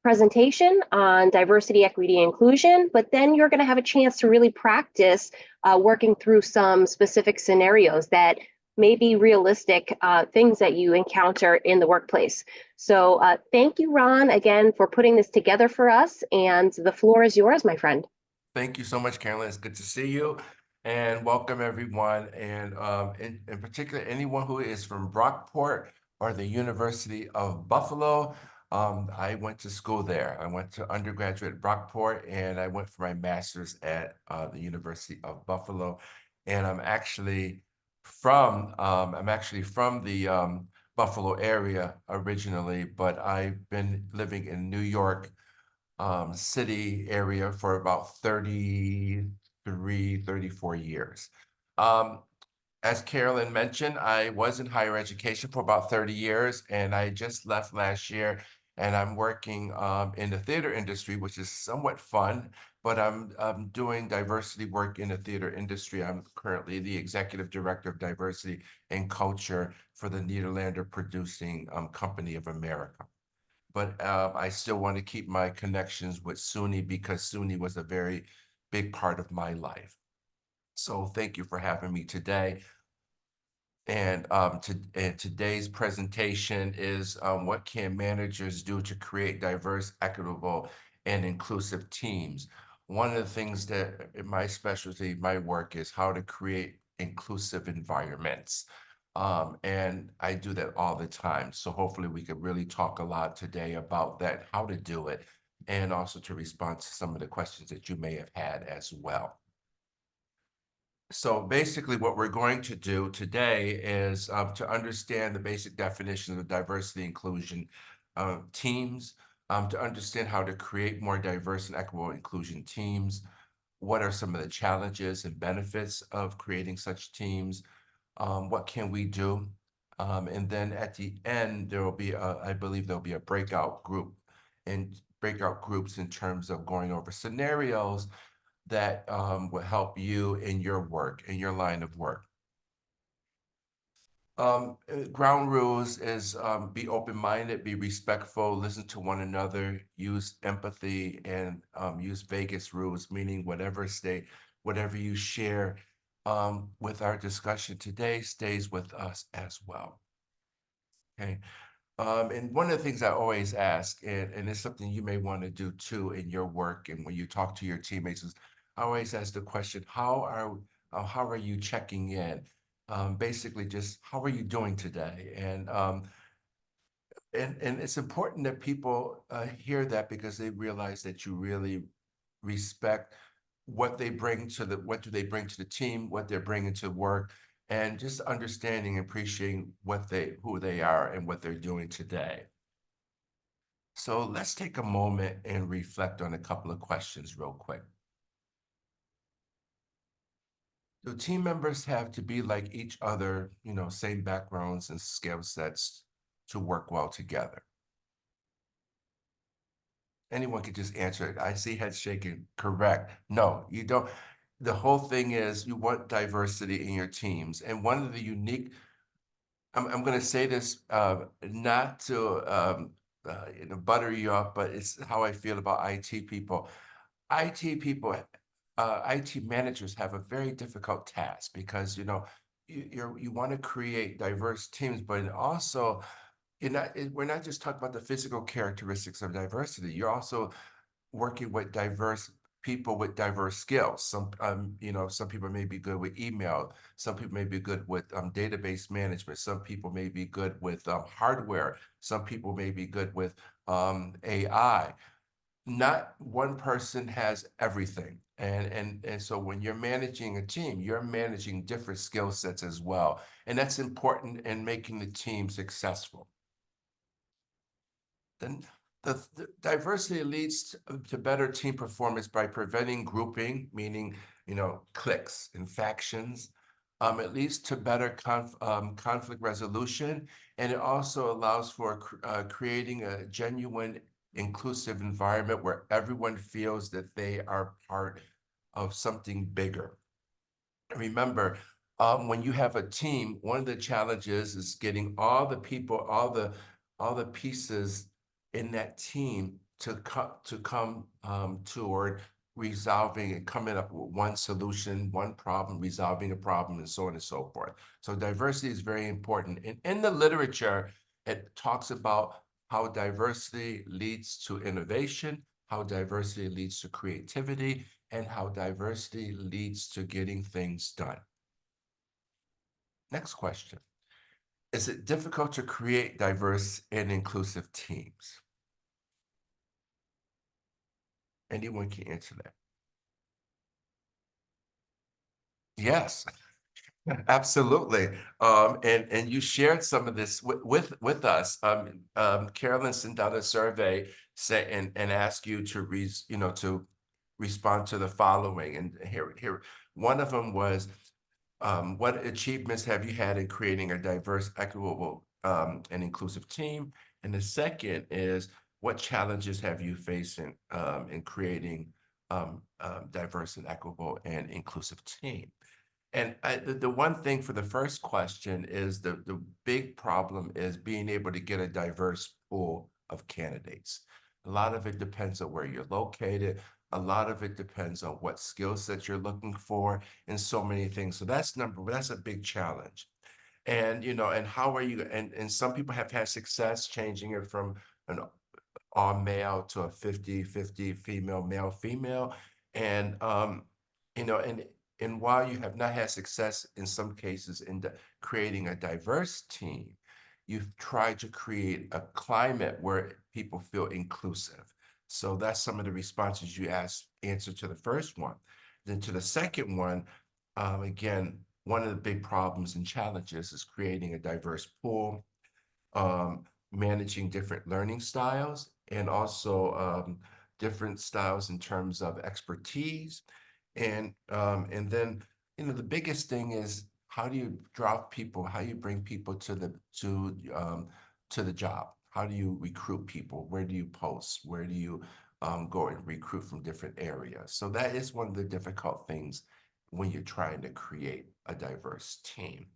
presentation on diversity, equity, and inclusion, but then you're going to have a chance to really practice working through some specific scenarios that maybe realistic things that you encounter in the workplace. So thank you, Ron, again, for putting this together for us. And the floor is yours, my friend. Thank you so much, Carolyn. It's good to see you and welcome everyone. And in particular, anyone who is from Brockport or the University of Buffalo. I went to school there. I went to undergraduate at Brockport and I went for my master's at the University of Buffalo. And I'm actually from the Buffalo area originally, but I've been living in New York city area for about 34 years. As Carolyn mentioned, I was in higher education for about 30 years, and I just left last year, and I'm working in the theater industry, which is somewhat fun, but I'm doing diversity work in the theater industry. I'm currently the executive director of diversity and culture for the Nederlander Producing Company of America. But I still want to keep my connections with SUNY because SUNY was a very big part of my life. So thank you for having me today. And today's presentation is what can managers do to create diverse, equitable, and inclusive teams? One of the things that in my specialty, my work is how to create inclusive environments. And I do that all the time. So hopefully we could really talk a lot today about that, how to do it, and also to respond to some of the questions that you may have had as well. So basically what we're going to do today is to understand the basic definition of diversity inclusion teams, to understand how to create more diverse and equitable inclusion teams. What are some of the challenges and benefits of creating such teams? What can we do? And then at the end, there will be, I believe there'll be a breakout group and breakout groups in terms of going over scenarios that will help you in your work, in your line of work. Ground rules is be open-minded, be respectful, listen to one another, use empathy, and use Vegas rules, meaning whatever you share with our discussion today stays with us as well. Okay. And one of the things I always ask, and it's something you may want to do too in your work and when you talk to your teammates, is I always ask the question, how are you checking in? Basically just how are you doing today? And it's important that people hear that because they realize that you really respect what they bring to what do they bring to the team, what they're bringing to work, and just understanding and appreciating who they are and what they're doing today. So let's take a moment and reflect on a couple of questions real quick. Do team members have to be like each other, same backgrounds and skill sets to work well together? Anyone could just answer it. I see heads shaking. Correct. No, you don't. The whole thing is you want diversity in your teams. And one of the unique, I'm going to say this not to butter you up, but it's how I feel about IT people. IT people, IT managers have a very difficult task because, you want to create diverse teams, but also we're not just talking about the physical characteristics of diversity. You're also working with diverse people with diverse skills. Some people may be good with email. Some people may be good with database management. Some people may be good with hardware. Some people may be good with AI. Not one person has everything. And so when you're managing a team, you're managing different skill sets as well. And that's important in making the team successful. Then the diversity leads to better team performance by preventing grouping, meaning, cliques and factions. It leads to better conflict resolution, and it also allows for creating a genuine, inclusive environment where everyone feels that they are part of something bigger. Remember, when you have a team, one of the challenges is getting all the people, all the pieces in that team to come toward resolving and coming up with one solution, one problem, resolving a problem, and so on and so forth. So diversity is very important. And in the literature, it talks about how diversity leads to innovation, how diversity leads to creativity, and how diversity leads to getting things done. Next question. Is it difficult to create diverse and inclusive teams? Anyone can answer that. Yes, absolutely. And you shared some of this with us. Carolyn sent out a survey and asked you to to respond to the following. And here one of them was, what achievements have you had in creating a diverse, equitable, and inclusive team? And the second is, what challenges have you faced in creating diverse and equitable and inclusive team? And the one thing for the first question is the big problem is being able to get a diverse pool of candidates. A lot of it depends on where you're located. A lot of it depends on what skill sets you're looking for, and so many things. So that's a big challenge. And and how are you? And some people have had success changing it from an all male to a 50-50 female, male, female. And and while you have not had success in some cases in creating a diverse team, you've tried to create a climate where people feel inclusive. So that's some of the responses you answer to the first one. Then to the second one, again, one of the big problems and challenges is creating a diverse pool, managing different learning styles, and also different styles in terms of expertise. And then, the biggest thing is, how do you how you bring people to the job? How do you recruit people? Where do you post? Where do you go and recruit from different areas? So that is one of the difficult things when you're trying to create a diverse team.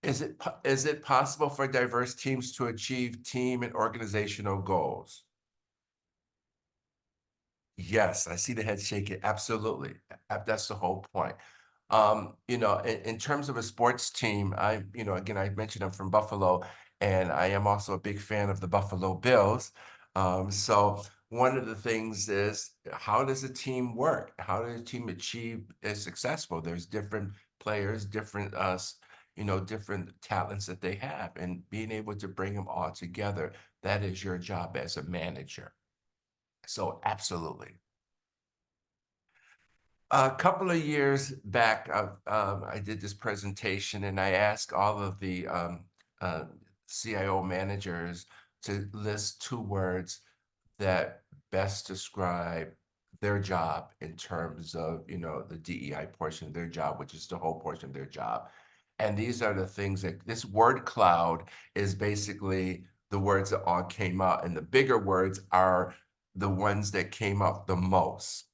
Is it possible for diverse teams to achieve team and organizational goals? Yes, I see the head shaking. Absolutely. That's the whole point. In terms of a sports team, again, I mentioned I'm from Buffalo, and I am also a big fan of the Buffalo Bills. So one of the things is, how does a team work? How does a team achieve is successful? There's different players, different different talents that they have, and being able to bring them all together, that is your job as a manager. So absolutely. A couple of years back, I did this presentation and I asked all of the CIO managers to list 2 words that best describe their job in terms of, the DEI portion of their job, which is the whole portion of their job. And these are the things that this word cloud is basically the words that all came out. And the bigger words are the ones that came out the most.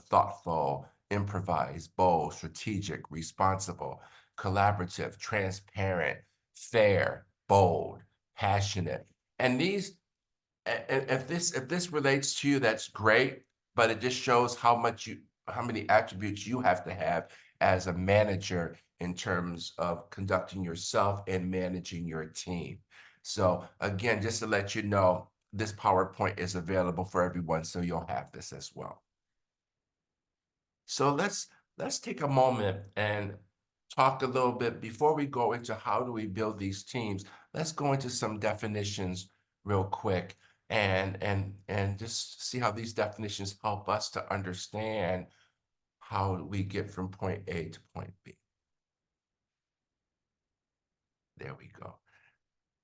Thoughtful, improvised, bold, strategic, responsible, collaborative, transparent, fair, bold, passionate. And these, if this relates to you, that's great, but it just shows how many attributes you have to have as a manager in terms of conducting yourself and managing your team. So again, just to let you know, this PowerPoint is available for everyone, so you'll have this as well. So let's take a moment and talk a little bit before we go into how do we build these teams. Let's go into some definitions real quick and just see how these definitions help us to understand how we get from point A to point B. There we go.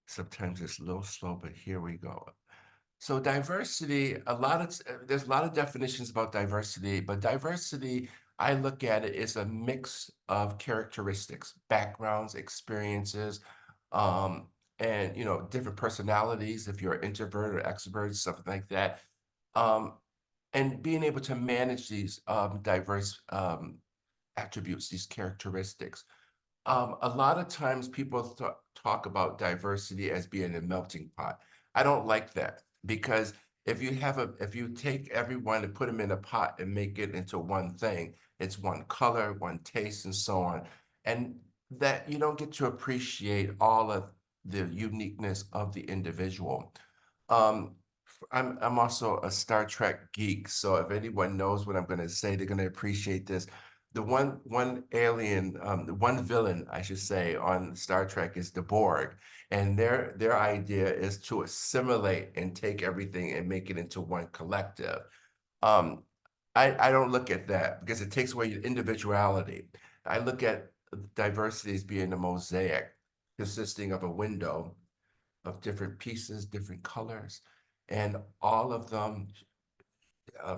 Sometimes it's a little slow, but here we go. So diversity, there's a lot of definitions about diversity, but diversity, I look at it as a mix of characteristics, backgrounds, experiences, and different personalities, if you're an introvert or extrovert, something like that. And being able to manage these diverse attributes, these characteristics. A lot of times people talk about diversity as being a melting pot. I don't like that, because if you take everyone and put them in a pot and make it into one thing, it's one color, one taste, and so on. And that you don't get to appreciate all of the uniqueness of the individual. I'm also a Star Trek geek, so if anyone knows what I'm going to say, they're going to appreciate this. The one alien, the one villain, I should say, on Star Trek is the Borg, and their idea is to assimilate and take everything and make it into one collective. Um, I don't look at that because it takes away your individuality. I look at diversity as being a mosaic consisting of a window of different pieces, different colors, and all of them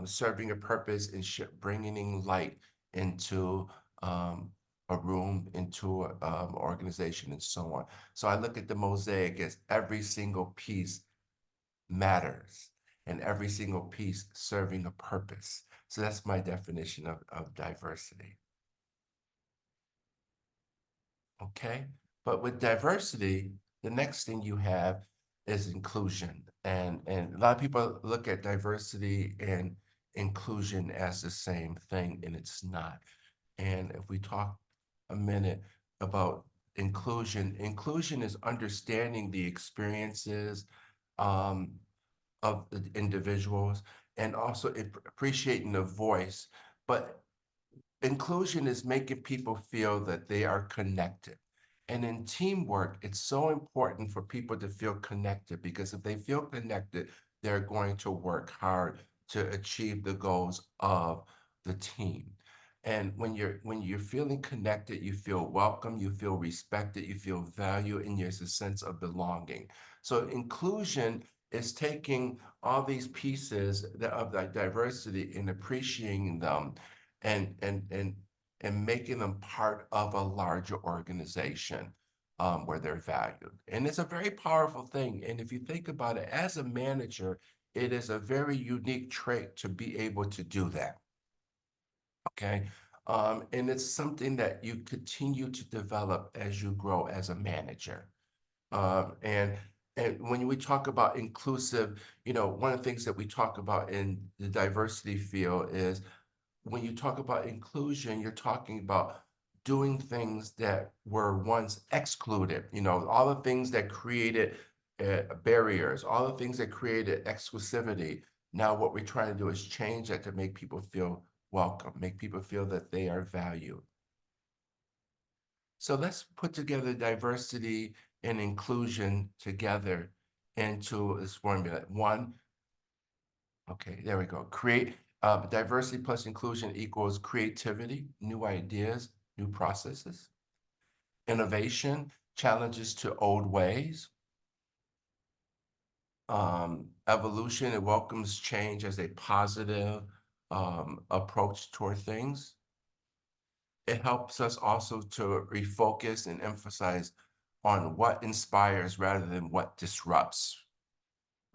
serving a purpose and bringing light into a room, into an organization, and so on. So I look at the mosaic as every single piece matters and every single piece serving a purpose. So that's my definition of diversity. Okay, but with diversity, the next thing you have is inclusion. And a lot of people look at diversity and inclusion as the same thing, and it's not. And if we talk a minute about inclusion, inclusion is understanding the experiences of the individuals and also appreciating the voice. But inclusion is making people feel that they are connected. And in teamwork, it's so important for people to feel connected because if they feel connected, they're going to work hard to achieve the goals of the team. And when you're feeling connected, you feel welcome, you feel respected, you feel valued, and there's a sense of belonging. So inclusion is taking all these pieces of that diversity and appreciating them and making them part of a larger organization where they're valued. And it's a very powerful thing. And if you think about it, as a manager, it is a very unique trait to be able to do that. Okay. And it's something that you continue to develop as you grow as a manager. And when we talk about inclusive, one of the things that we talk about in the diversity field is when you talk about inclusion, you're talking about doing things that were once excluded, all the things that created barriers, all the things that created exclusivity. Now, what we're trying to do is change that to make people feel welcome, make people feel that they are valued. So let's put together diversity and inclusion together into this formula. One, okay, there we go. Create diversity plus inclusion equals creativity, new ideas, new processes, innovation, challenges to old ways, evolution, it welcomes change as a positive approach toward things. It helps us also to refocus and emphasize on what inspires rather than what disrupts.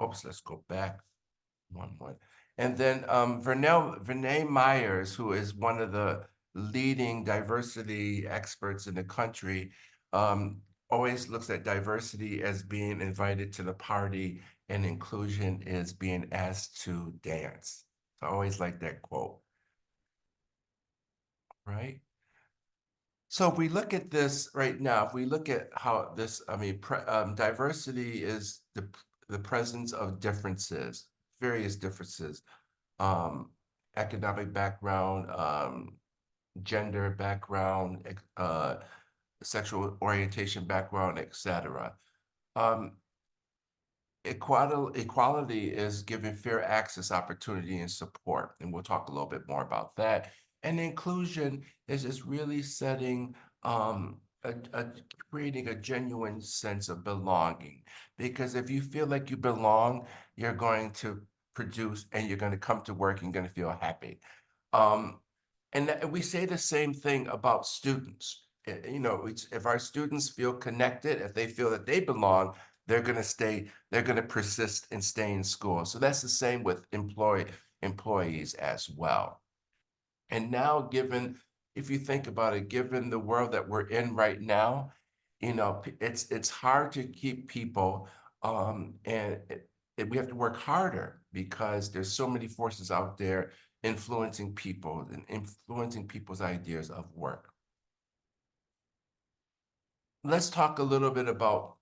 Oops, let's go back. One more. And then Vernay Myers, who is one of the leading diversity experts in the country, always looks at diversity as being invited to the party and inclusion is being asked to dance. I always like that quote, right? So if we look at this right now, if we look at how this, diversity is the presence of differences, various differences, economic background, gender background, sexual orientation background, etc. Equality is giving fair access, opportunity, and support. And we'll talk a little bit more about that. And inclusion is just really setting, creating a genuine sense of belonging. Because if you feel like you belong, you're going to produce and you're going to come to work and you're going to feel happy. And we say the same thing about students. If our students feel connected, if they feel that they belong, they're going to stay, they're going to persist and stay in school. So that's the same with employees as well. And now, if you think about it, given the world that we're in right now, it's hard to keep people and we have to work harder because there's so many forces out there influencing people and influencing people's ideas of work. Let's talk a little bit about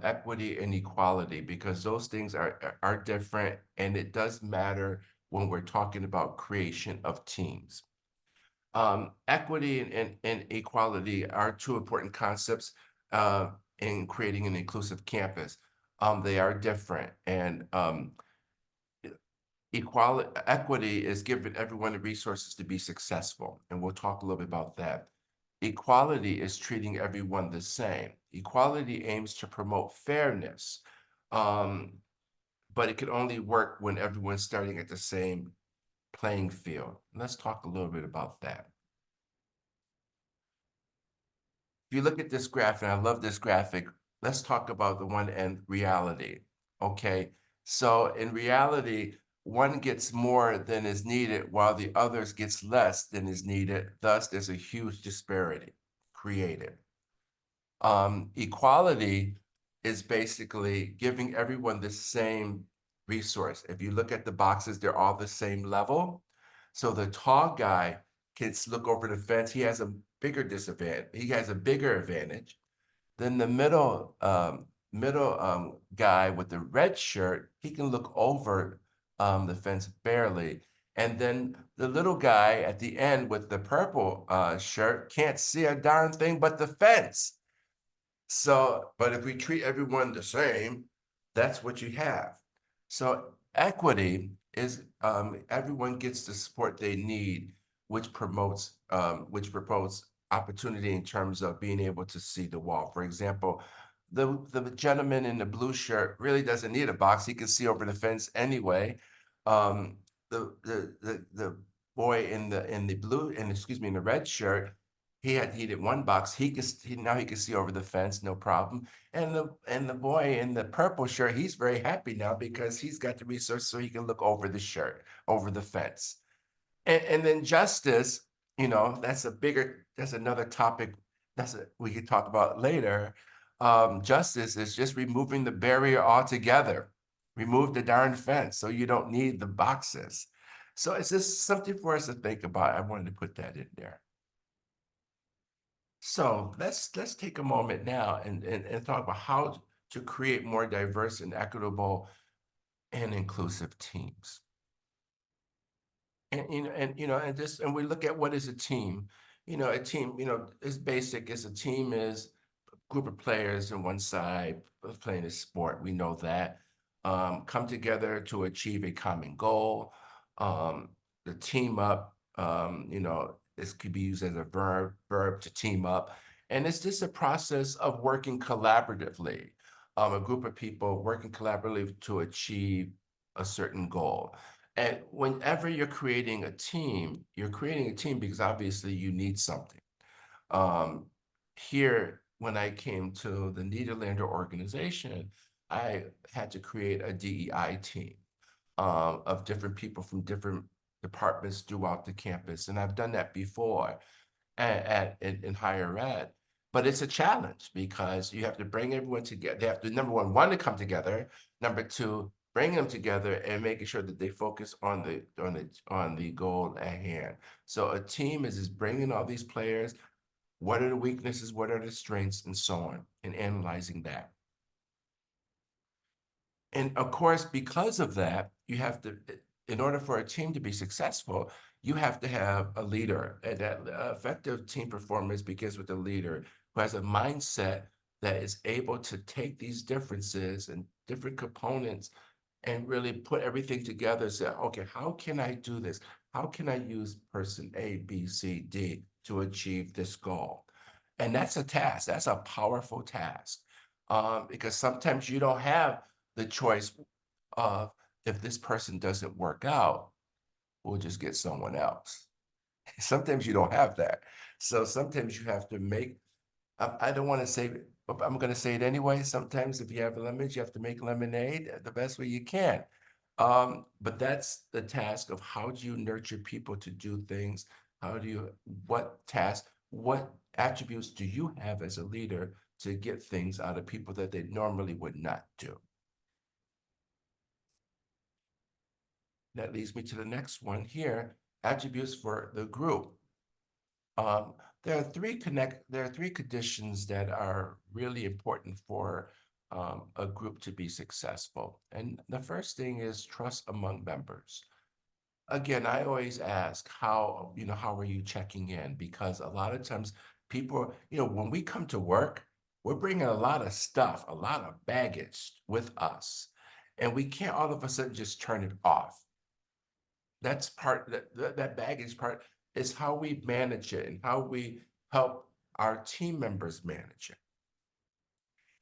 equity and equality, because those things are different, and it does matter when we're talking about creation of teams. Equity and equality are two important concepts in creating an inclusive campus. They are different, and equity is giving everyone the resources to be successful, and we'll talk a little bit about that. Equality is treating everyone the same. Equality aims to promote fairness, but it can only work when everyone's starting at the same playing field. Let's talk a little bit about that. If you look at this graph, and I love this graphic, let's talk about the one in reality, okay? So in reality, one gets more than is needed while the others gets less than is needed. Thus, there's a huge disparity created. Equality is basically giving everyone the same resource. If you look at the boxes, they're all the same level. So the tall guy can look over the fence. He has a bigger disadvantage. He has a bigger advantage. Then the middle guy with the red shirt, he can look over the fence barely. And then the little guy at the end with the purple shirt can't see a darn thing but the fence. So, but if we treat everyone the same, that's what you have. So equity is everyone gets the support they need, which promotes opportunity in terms of being able to see the wall. For example, the gentleman in the blue shirt really doesn't need a box. He can see over the fence anyway. The boy in the red shirt, he did one box. Now he can see over the fence, no problem. And the boy in the purple shirt, he's very happy now because he's got the resource so he can look over the shirt, over the fence. And then justice, that's another topic we could talk about later. Justice is just removing the barrier altogether. Remove the darn fence so you don't need the boxes. So it's just something for us to think about. I wanted to put that in there. So let's take a moment now and talk about how to create more diverse and equitable and inclusive teams. And we look at what is a team. A team, is basic. As a team is a group of players on one side playing a sport. We know that. Come together to achieve a common goal. The team up, this could be used as a verb to team up. And it's just a process of working collaboratively. A group of people working collaboratively to achieve a certain goal. And whenever you're creating a team because obviously you need something. Here, when I came to the Nederlander organization, I had to create a DEI team of different people from different departments throughout the campus. And I've done that before in higher ed. But it's a challenge because you have to bring everyone together. They have to, number one, want to come together. Number two, bring them together and making sure that they focus on the goal at hand. So a team is just bringing all these players. What are the weaknesses? What are the strengths, and so on, and analyzing that. And of course, because of that, you have to, in order for a team to be successful, you have to have a leader. And that effective team performance begins with a leader who has a mindset that is able to take these differences and different components and really put everything together and say, okay, how can I do this? How can I use person A, B, C, D to achieve this goal? And that's a task. That's a powerful task because sometimes you don't have the choice of, if this person doesn't work out, we'll just get someone else. Sometimes you don't have that. So sometimes you have to make, I don't want to say, but I'm going to say it anyway. Sometimes if you have lemons, you have to make lemonade the best way you can. But that's the task of how do you nurture people to do things? What attributes do you have as a leader to get things out of people that they normally would not do? that leads me to the next one here, attributes for the group. There are three conditions that are really important for a group to be successful. And the first thing is trust among members. Again, I always ask how are you checking in? Because a lot of times people, when we come to work, we're bringing a lot of stuff, a lot of baggage with us, and we can't all of a sudden just turn it off. That's part, that baggage part is how we manage it and how we help our team members manage it.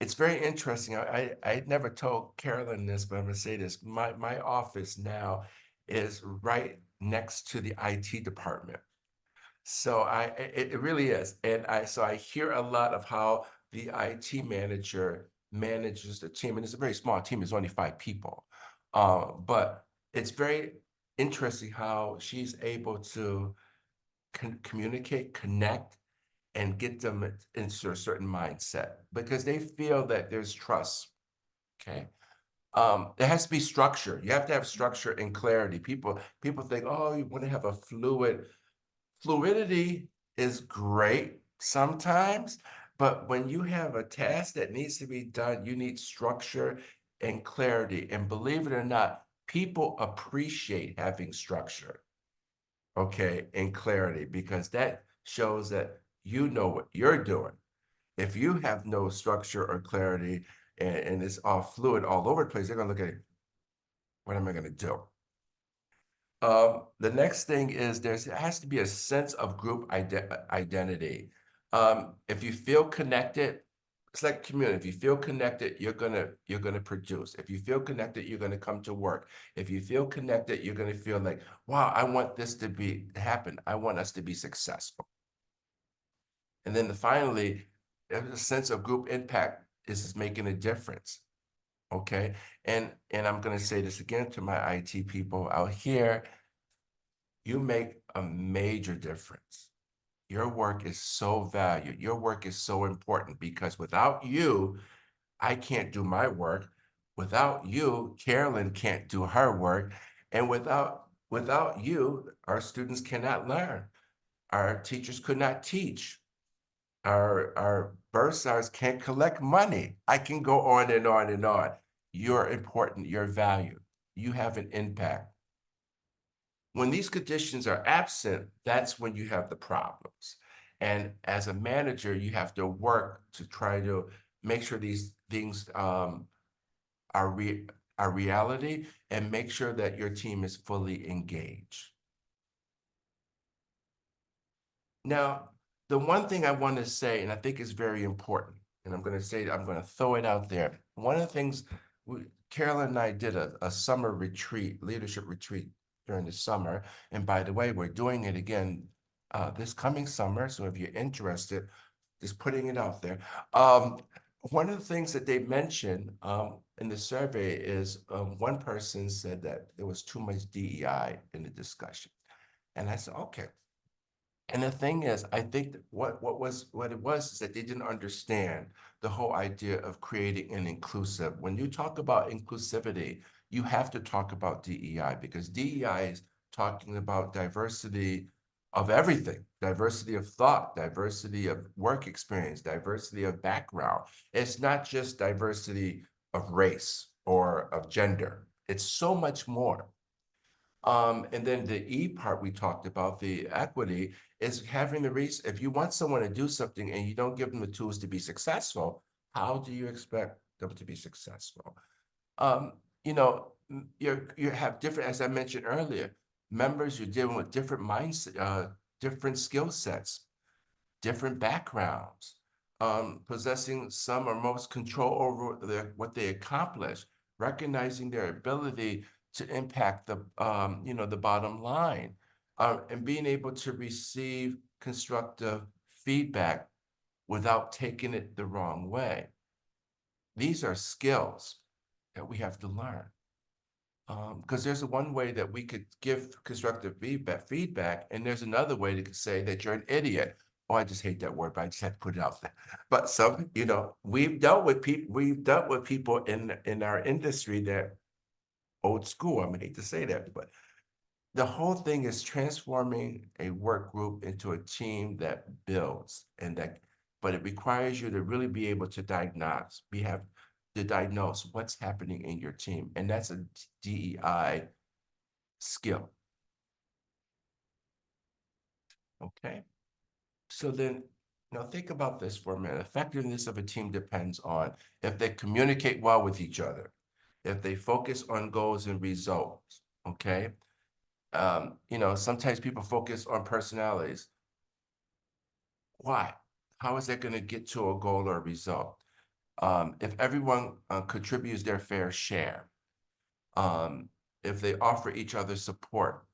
It's very interesting. I never told Carolyn this, but I'm gonna say this. My office now is right next to the IT department. So it really is. And I hear a lot of how the IT manager manages the team. And it's a very small team, it's only 5 people. But it's very interesting how she's able to communicate, connect, and get them into a certain mindset because they feel that there's trust. Okay. There has to be structure. You have to have structure and clarity. People think, oh, you want to have a fluidity is great sometimes, but when you have a task that needs to be done, you need structure and clarity. And believe it or not, people appreciate having structure, okay, and clarity, because that shows that you know what you're doing. If you have no structure or clarity and it's all fluid all over the place, they're gonna look at it, what am I gonna do? The next thing is there has to be a sense of group identity. If you feel connected, it's like community. If you feel connected, you're gonna produce. If you feel connected, you're gonna come to work. If you feel connected, you're gonna feel like, wow, I want this to happen. I want us to be successful. And then finally, a sense of group impact is making a difference. Okay, and I'm gonna say this again to my IT people out here. You make a major difference. Your work is so valued. Your work is so important because without you, I can't do my work. Without you, Carolyn can't do her work. And without you, our students cannot learn. Our teachers could not teach. Our bursars can't collect money. I can go on and on and on. You're important. You're valued. You have an impact. When these conditions are absent, that's when you have the problems. And as a manager, you have to work to try to make sure these things are reality and make sure that your team is fully engaged. Now, the one thing I want to say, and I think is very important, and I'm going to throw it out there. One of the things, Carolyn and I did a summer retreat, leadership retreat during the summer. And by the way, we're doing it again this coming summer. So if you're interested, just putting it out there. One of the things that they mentioned in the survey is one person said that there was too much DEI in the discussion. And I said, okay. And the thing is, I think that what it was is that they didn't understand the whole idea of creating an inclusive. When you talk about inclusivity, you have to talk about DEI because DEI is talking about diversity of everything, diversity of thought, diversity of work experience, diversity of background. It's not just diversity of race or of gender. It's so much more. And then the E part we talked about, the equity, is having the reason. If you want someone to do something and you don't give them the tools to be successful, how do you expect them to be successful? You know, you have different, as I mentioned earlier, members, you're dealing with different mindset, different skill sets, different backgrounds, possessing some or most control over what they accomplish, recognizing their ability to impact the the bottom line, and being able to receive constructive feedback without taking it the wrong way. These are skills that we have to learn. Because there's one way that we could give constructive feedback, and there's another way to say that you're an idiot. Oh, I just hate that word, but I just had to put it out there. But some, we've dealt with people in our industry that old school. I hate to say that, but the whole thing is transforming a work group into a team that builds but it requires you to really be able to diagnose what's happening in your team. And that's a DEI skill. Okay. So then, think about this for a minute. Effectiveness of a team depends on if they communicate well with each other, if they focus on goals and results. Okay. Sometimes people focus on personalities. Why? How is that going to get to a goal or a result? If everyone contributes their fair share, if they offer each other support,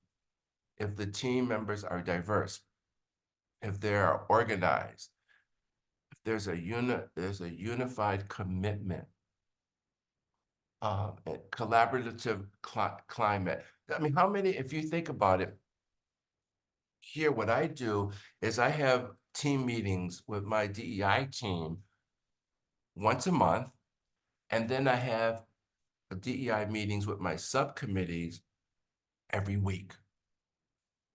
if the team members are diverse, if they are organized, if there's a unified commitment, and collaborative climate. I mean, how many, if you think about it, here, what I do is I have team meetings with my DEI team once a month, and then I have DEI meetings with my subcommittees every week.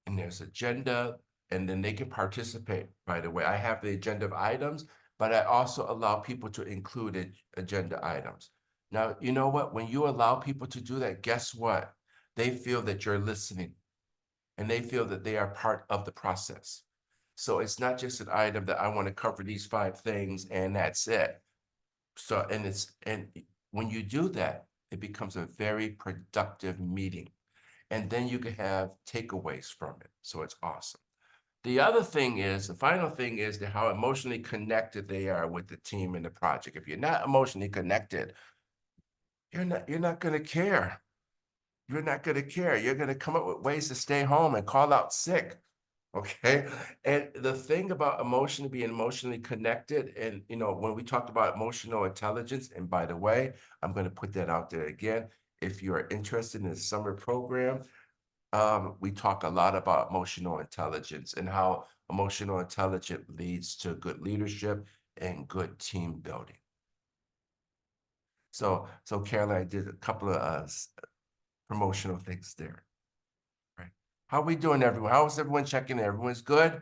And there's agenda, and then they can participate. By the way, I have the agenda of items, but I also allow people to include agenda items. Now, you know what? When you allow people to do that, guess what? They feel that you're listening, and they feel that they are part of the process. So it's not just an item that I want to cover these 5 things and that's it. So, and when you do that, it becomes a very productive meeting. And then you can have takeaways from it. So it's awesome. The final thing is that how emotionally connected they are with the team and the project. If you're not emotionally connected, you're not going to care. You're not going to care. You're going to come up with ways to stay home and call out sick. Okay. And the thing about being emotionally connected, and when we talked about emotional intelligence, and by the way, I'm going to put that out there again. If you are interested in the summer program, we talk a lot about emotional intelligence and how emotional intelligence leads to good leadership and good team building. So Carolyn, I did a couple of promotional things there. Right. How are we doing, everyone? How is everyone checking in? Everyone's good?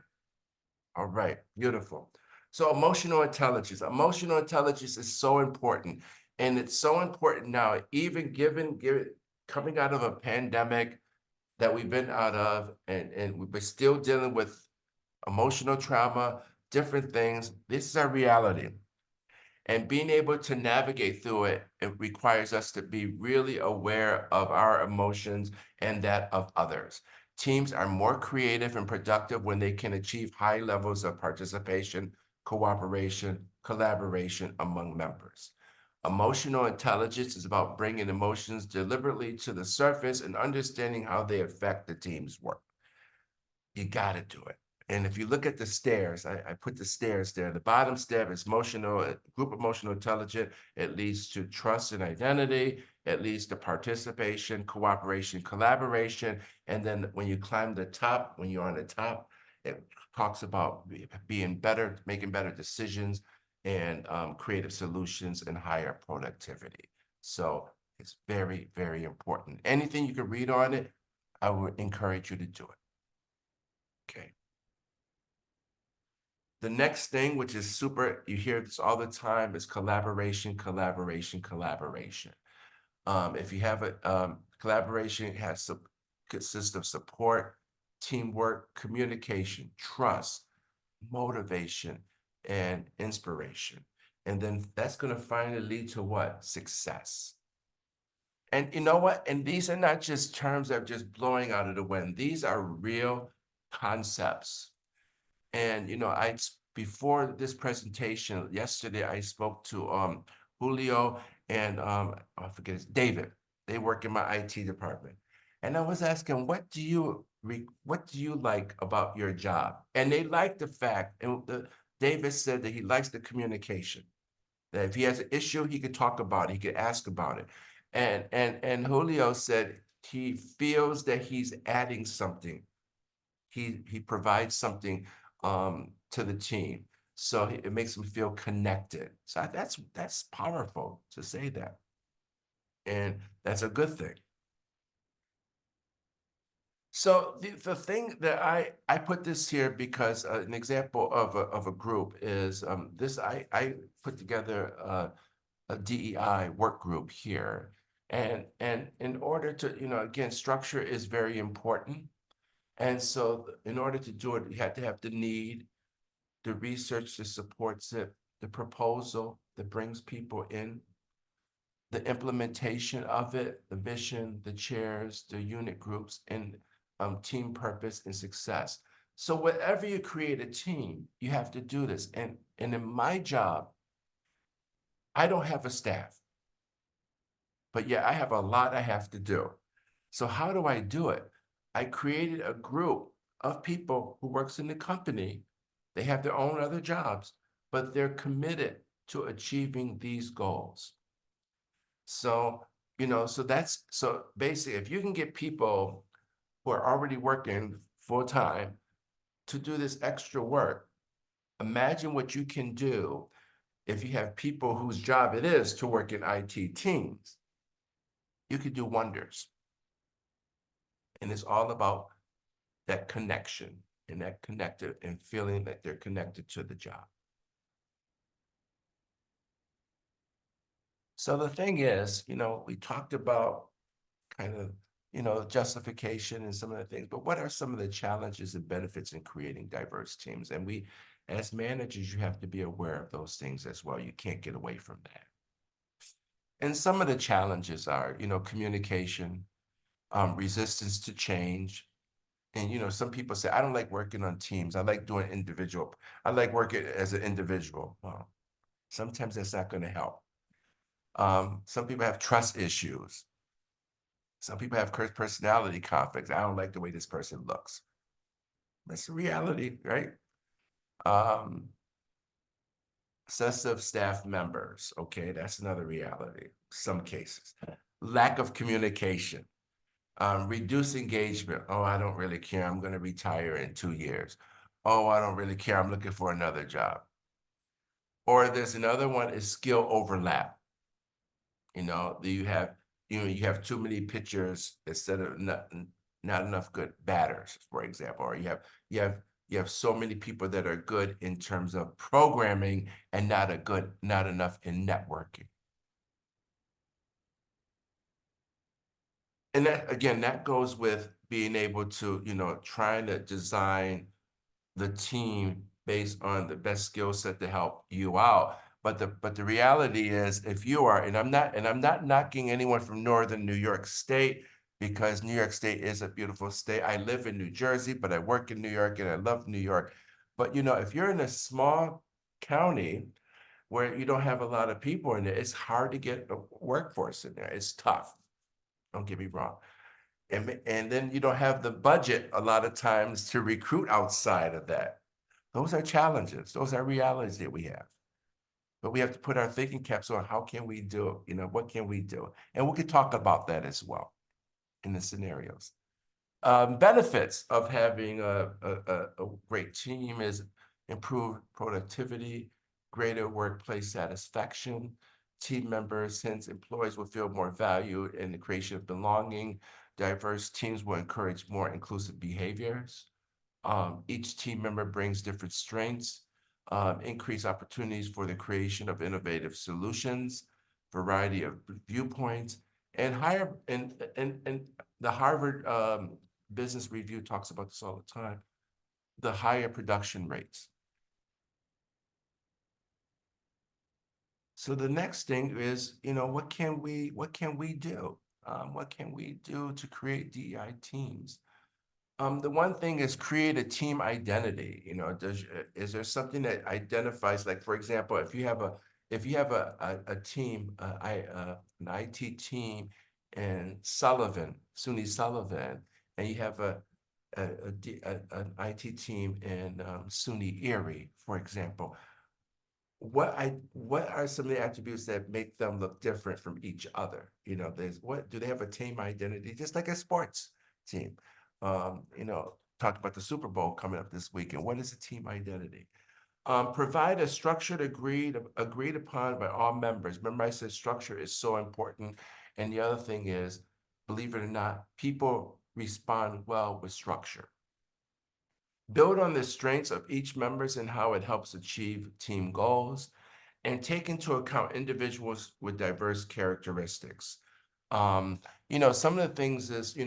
All right, beautiful. So emotional intelligence. Emotional intelligence is so important. And it's so important now, even given coming out of a pandemic that we've been out of, and we're still dealing with emotional trauma, different things. This is our reality. And being able to navigate through it, it requires us to be really aware of our emotions and that of others. Teams are more creative and productive when they can achieve high levels of participation, cooperation, collaboration among members. Emotional intelligence is about bringing emotions deliberately to the surface and understanding how they affect the team's work. You got to do it. And if you look at the stairs, I put the stairs there. The bottom step is group emotional intelligence. It leads to trust and identity. It leads to participation, cooperation, collaboration. And then when you climb the top, when you're on the top, it talks about being better, making better decisions, and creative solutions and higher productivity. So it's very, very important. Anything you can read on it, I would encourage you to do it. Okay. The next thing, which is you hear this all the time, is collaboration, collaboration, collaboration. If you have collaboration consists of support, teamwork, communication, trust, motivation, and inspiration. And then that's going to finally lead to what? Success. And you know what? And these are not just terms that are just blowing out of the wind. These are real concepts. And before this presentation yesterday, I spoke to Julio and I forget David. They work in my IT department, and I was asking, what do you like about your job? And they like the fact, and David said that he likes the communication. That if he has an issue, he could talk about it. He could ask about it. And Julio said he feels that he's adding something. He provides something to the team. So it makes him feel connected. So that's powerful to say that. And that's a good thing. So the thing that I put this here because an example of a group is this I put together a DEI work group here, and in order to, you know, again, structure is very important, and so in order to do it, you have to have the need, the research that supports it, the proposal that brings people in, the implementation of it, the mission, the chairs, the unit groups, and team purpose and success. So whenever you create a team, you have to do this. And in my job, I don't have a staff, but yeah, I have a lot I have to do. So how do I do it? I created a group of people who works in the company. They have their own other jobs, but they're committed to achieving these goals. So, you know, so basically, if you can get people who are already working full time to do this extra work, imagine what you can do if you have people whose job it is to work in IT teams. You could do wonders. And it's all about that connection and that connected and feeling that they're connected to the job. So the thing is, you know, we talked about kind of, you know, justification and some of the things, but what are some of the challenges and benefits in creating diverse teams? And we, as managers, you have to be aware of those things as well. You can't get away from that. And some of the challenges are, you know, communication, resistance to change. And, you know, some people say, I don't like working on teams. I like doing individual. I like working as an individual. Well, sometimes that's not going to help. Some people have trust issues. Some people have personality conflicts. I don't like the way this person looks. That's the reality, right? Excessive staff members. Okay, that's another reality. Some cases. Lack of communication. Reduce engagement. Oh, I don't really care. I'm going to retire in 2 years. Oh, I don't really care. I'm looking for another job. Or there's another one is skill overlap. You know, you have too many pitchers instead of not enough good batters, for example, or you have so many people that are good in terms of programming and not enough in networking. And that, again, that goes with being able to, you know, trying to design the team based on the best skill set to help you out. But the reality is, if you are, and I'm not knocking anyone from Northern New York State, because New York State is a beautiful state. I live in New Jersey, but I work in New York and I love New York. But you know, if you're in a small county where you don't have a lot of people in it, it's hard to get a workforce in there. It's tough. Don't get me wrong. And then you don't have the budget a lot of times to recruit outside of that. Those are challenges. Those are realities that we have. But we have to put our thinking caps on. How can we do it? You know, what can we do? And we could talk about that as well in the scenarios. Benefits of having a great team is improved productivity, greater workplace satisfaction. Team members, hence employees, will feel more valued in the creation of belonging. Diverse teams will encourage more inclusive behaviors. Each team member brings different strengths, increase opportunities for the creation of innovative solutions, variety of viewpoints, and higher, and the Harvard Business Review talks about this all the time, the higher production rates. So the next thing is, you know, what can we do? What can we do to create DEI teams? The one thing is create a team identity. You know, is there something that identifies, like, for example, if you have a team, an IT team in SUNY Sullivan, and you have an IT team in SUNY Erie, for example, what are some of the attributes that make them look different from each other? You know, what do they have a team identity, just like a sports team? You know, talked about the Super Bowl coming up this weekend. What is a team identity? Provide a structured agreed upon by all members. Remember, I said structure is so important. And the other thing is, believe it or not, people respond well with structure. Build on the strengths of each members and how it helps achieve team goals, and take into account individuals with diverse characteristics. Some of the things is,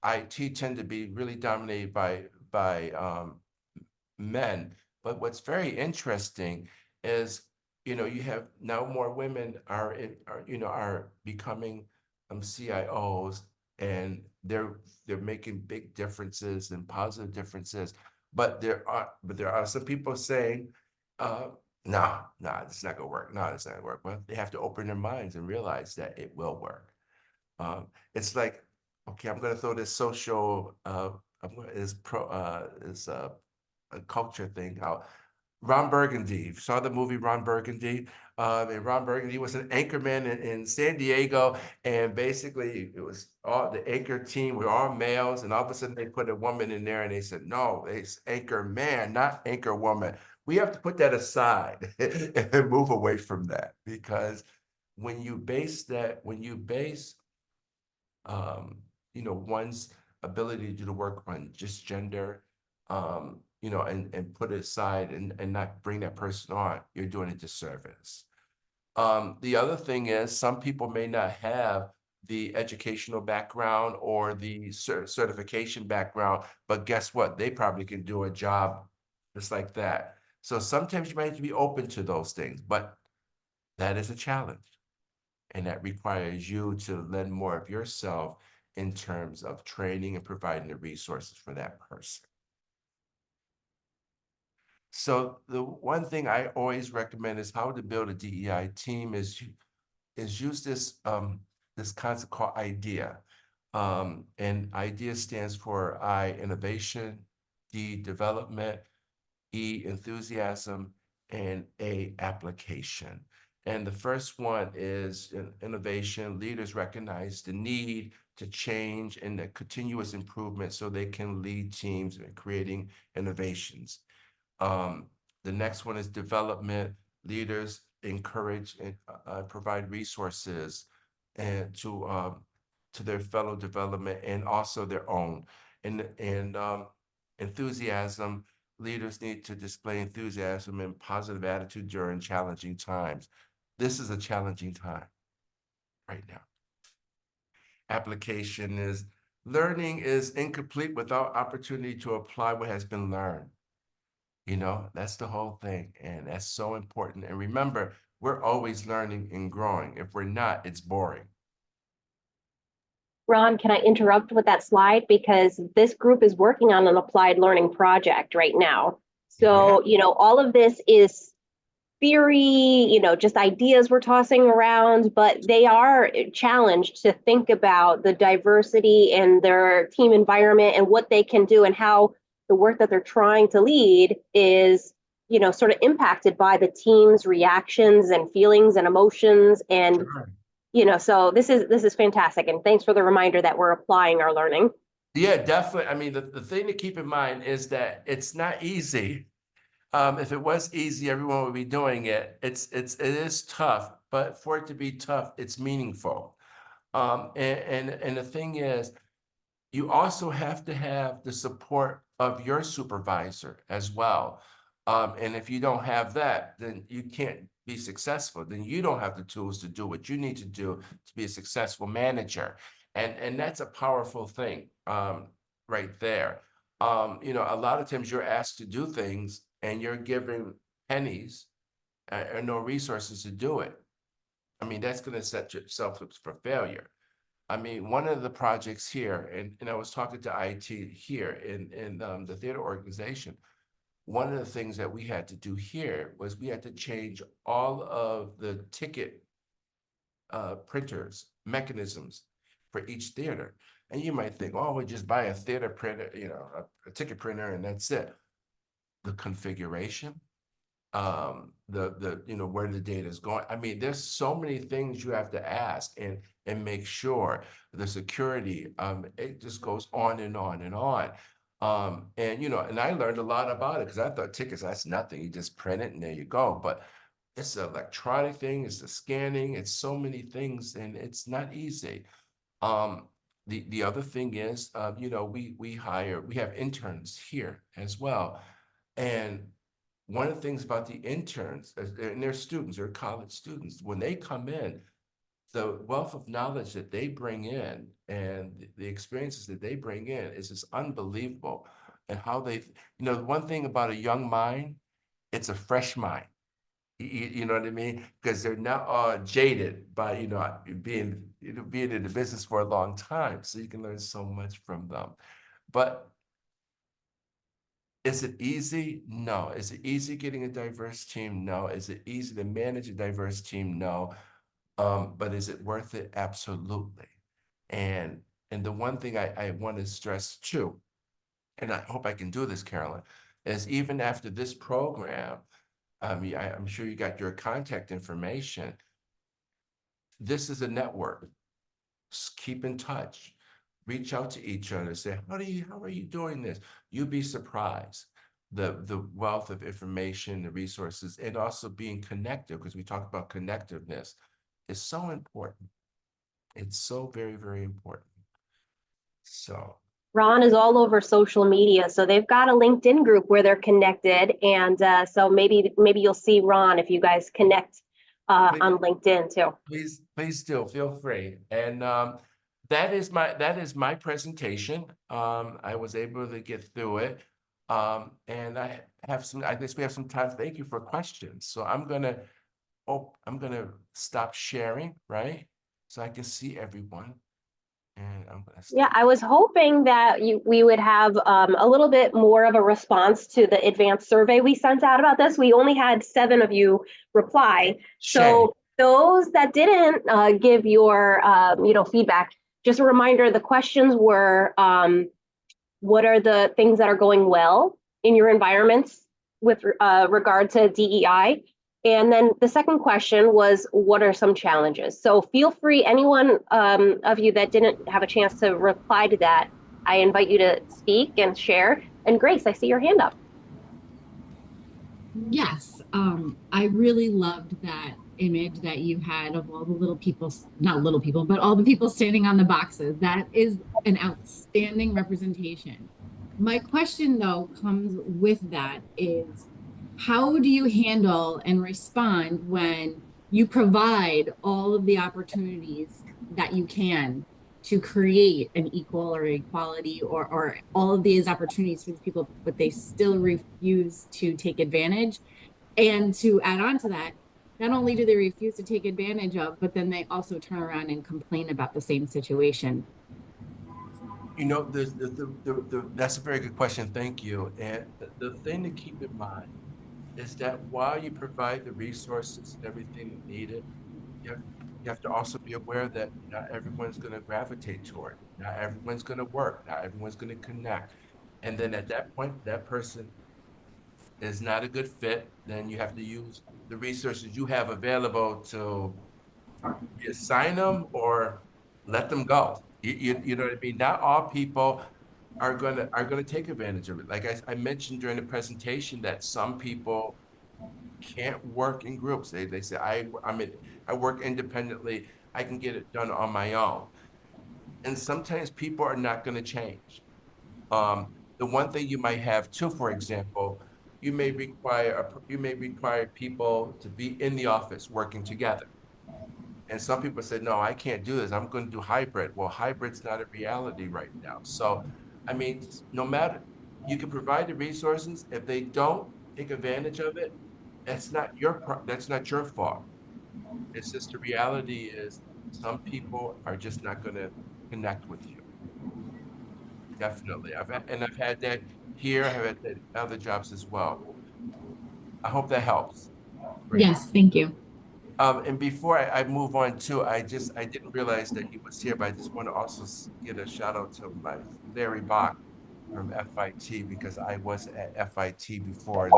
IT tend to be really dominated by men. But what's very interesting is, you have now more women are becoming CIOs, and they're making big differences and positive differences. But there are some people saying, no, it's not gonna work. No, it's not gonna work. Well, they have to open their minds and realize that it will work. It's like, okay, I'm gonna throw this social a culture thing out. Ron Burgundy, saw the movie Ron Burgundy. And Ron Burgundy was an anchorman in San Diego, and basically it was all the anchor team were all males, and all of a sudden they put a woman in there, and they said, no, it's anchor man, not anchor woman. We have to put that aside and move away from that, because when you base one's ability to do the work on just gender, and put it aside and not bring that person on, you're doing a disservice. The other thing is, some people may not have the educational background or the certification background, but guess what? They probably can do a job just like that. So sometimes you might have to be open to those things, but that is a challenge. And that requires you to lend more of yourself in terms of training and providing the resources for that person. So the one thing I always recommend is how to build a DEI team is use this concept called IDEA. And IDEA stands for I, innovation, D, development, E, enthusiasm, and A, application. And the first one is innovation. Leaders recognize the need to change and the continuous improvement so they can lead teams in creating innovations. The next one is development. Leaders encourage and provide resources and to their fellow development and also their own. And enthusiasm. Leaders need to display enthusiasm and positive attitude during challenging times. This is a challenging time right now. Application is learning is incomplete without opportunity to apply what has been learned. That's the whole thing. And that's so important. And remember, we're always learning and growing. If we're not, it's boring. Ron, can I interrupt with that slide? Because this group is working on an applied learning project right now. So, all of this is theory, just ideas we're tossing around, but they are challenged to think about the diversity in their team environment and what they can do and how the work that they're trying to lead is, sort of impacted by the team's reactions and feelings and emotions. And, Sure. So this is fantastic. And thanks for the reminder that we're applying our learning. Yeah, definitely. I mean, the thing to keep in mind is that it's not easy. If it was easy, everyone would be doing it. It is tough, but for it to be tough, it's meaningful. And the thing is, you also have to have the support of your supervisor as well. And if you don't have that, then you can't be successful. Then you don't have the tools to do what you need to do to be a successful manager. And that's a powerful thing right there. A lot of times you're asked to do things and you're given pennies and no resources to do it. I mean, that's going to set yourself up for failure. I mean, one of the projects here, and I was talking to IT here in the theater organization, one of the things that we had to do here was we had to change all of the ticket printers, mechanisms for each theater. And you might think, oh, we just buy a theater printer, a ticket printer, and that's it. The configuration, where the data is going. I mean, there's so many things you have to ask and make sure the security, it just goes on and on and on. And I learned a lot about it because I thought tickets, that's nothing. You just print it and there you go. But it's an electronic thing, it's the scanning, it's so many things, and it's not easy. The other thing is, you know, we have interns here as well. And one of the things about the interns, and they're students, they're college students, when they come in, the wealth of knowledge that they bring in and the experiences that they bring in is just unbelievable. And how they, you know, one thing about a young mind, it's a fresh mind. You know what I mean? Because they're not jaded by, you know, being in the business for a long time. So you can learn so much from them. But is it easy? No. Is it easy getting a diverse team? No. Is it easy to manage a diverse team? No. But is it worth it? Absolutely. And the one thing I want to stress too, and I hope I can do this, Carolyn, is even after this program, I'm sure you got your contact information. This is a network. Keep in touch. Reach out to each other. Say, how are you doing this? You'd be surprised. The wealth of information, the resources, and also being connected, because we talk about connectiveness, is so important. It's so very, very important. So Ron is all over social media, so they've got a LinkedIn group where they're connected, and so maybe you'll see Ron if you guys connect on LinkedIn too. please do, feel free. And that is my presentation. I was able to get through it. And I guess we have some time. Thank you for questions. So I'm gonna stop sharing, right? So I can see everyone. And I'm gonna Yeah, I was hoping that we would have a little bit more of a response to the advanced survey we sent out about this. We only had 7 of you reply. So those that didn't give your feedback, just a reminder, the questions were, what are the things that are going well in your environments with regard to DEI? And then the second question was, what are some challenges? So feel free, anyone of you that didn't have a chance to reply to that, I invite you to speak and share. And Grace, I see your hand up. Yes, I really loved that image that you had of all the little people, not little people, but all the people standing on the boxes. That is an outstanding representation. My question, though, comes with that is, how do you handle and respond when you provide all of the opportunities that you can to create an equal or equality or all of these opportunities for these people, but they still refuse to take advantage? And to add on to that, not only do they refuse to take advantage of, but then they also turn around and complain about the same situation. You know, that's a very good question. Thank you. And the thing to keep in mind is that while you provide the resources and everything needed, you have to also be aware that not everyone's going to gravitate toward it. Not everyone's going to work. Not everyone's going to connect. And then at that point, that person is not a good fit. Then you have to use the resources you have available to assign them or let them go. You know what I mean? Not all people are gonna take advantage of it. Like I mentioned during the presentation that some people can't work in groups. They say I work independently. I can get it done on my own. And sometimes people are not going to change. The one thing you might have too, for example, you may require people to be in the office working together. And some people said, no, I can't do this. I'm going to do hybrid. Well, hybrid's not a reality right now. So, I mean, no matter, you can provide the resources. If they don't take advantage of it, that's not your fault. It's just the reality is some people are just not going to connect with you. Definitely. I've had that here. I've had that in other jobs as well. I hope that helps. Yes, thank you. And before I move on too, I didn't realize that he was here, but I just want to also give a shout out to my Larry Bach from FIT, because I was at FIT before.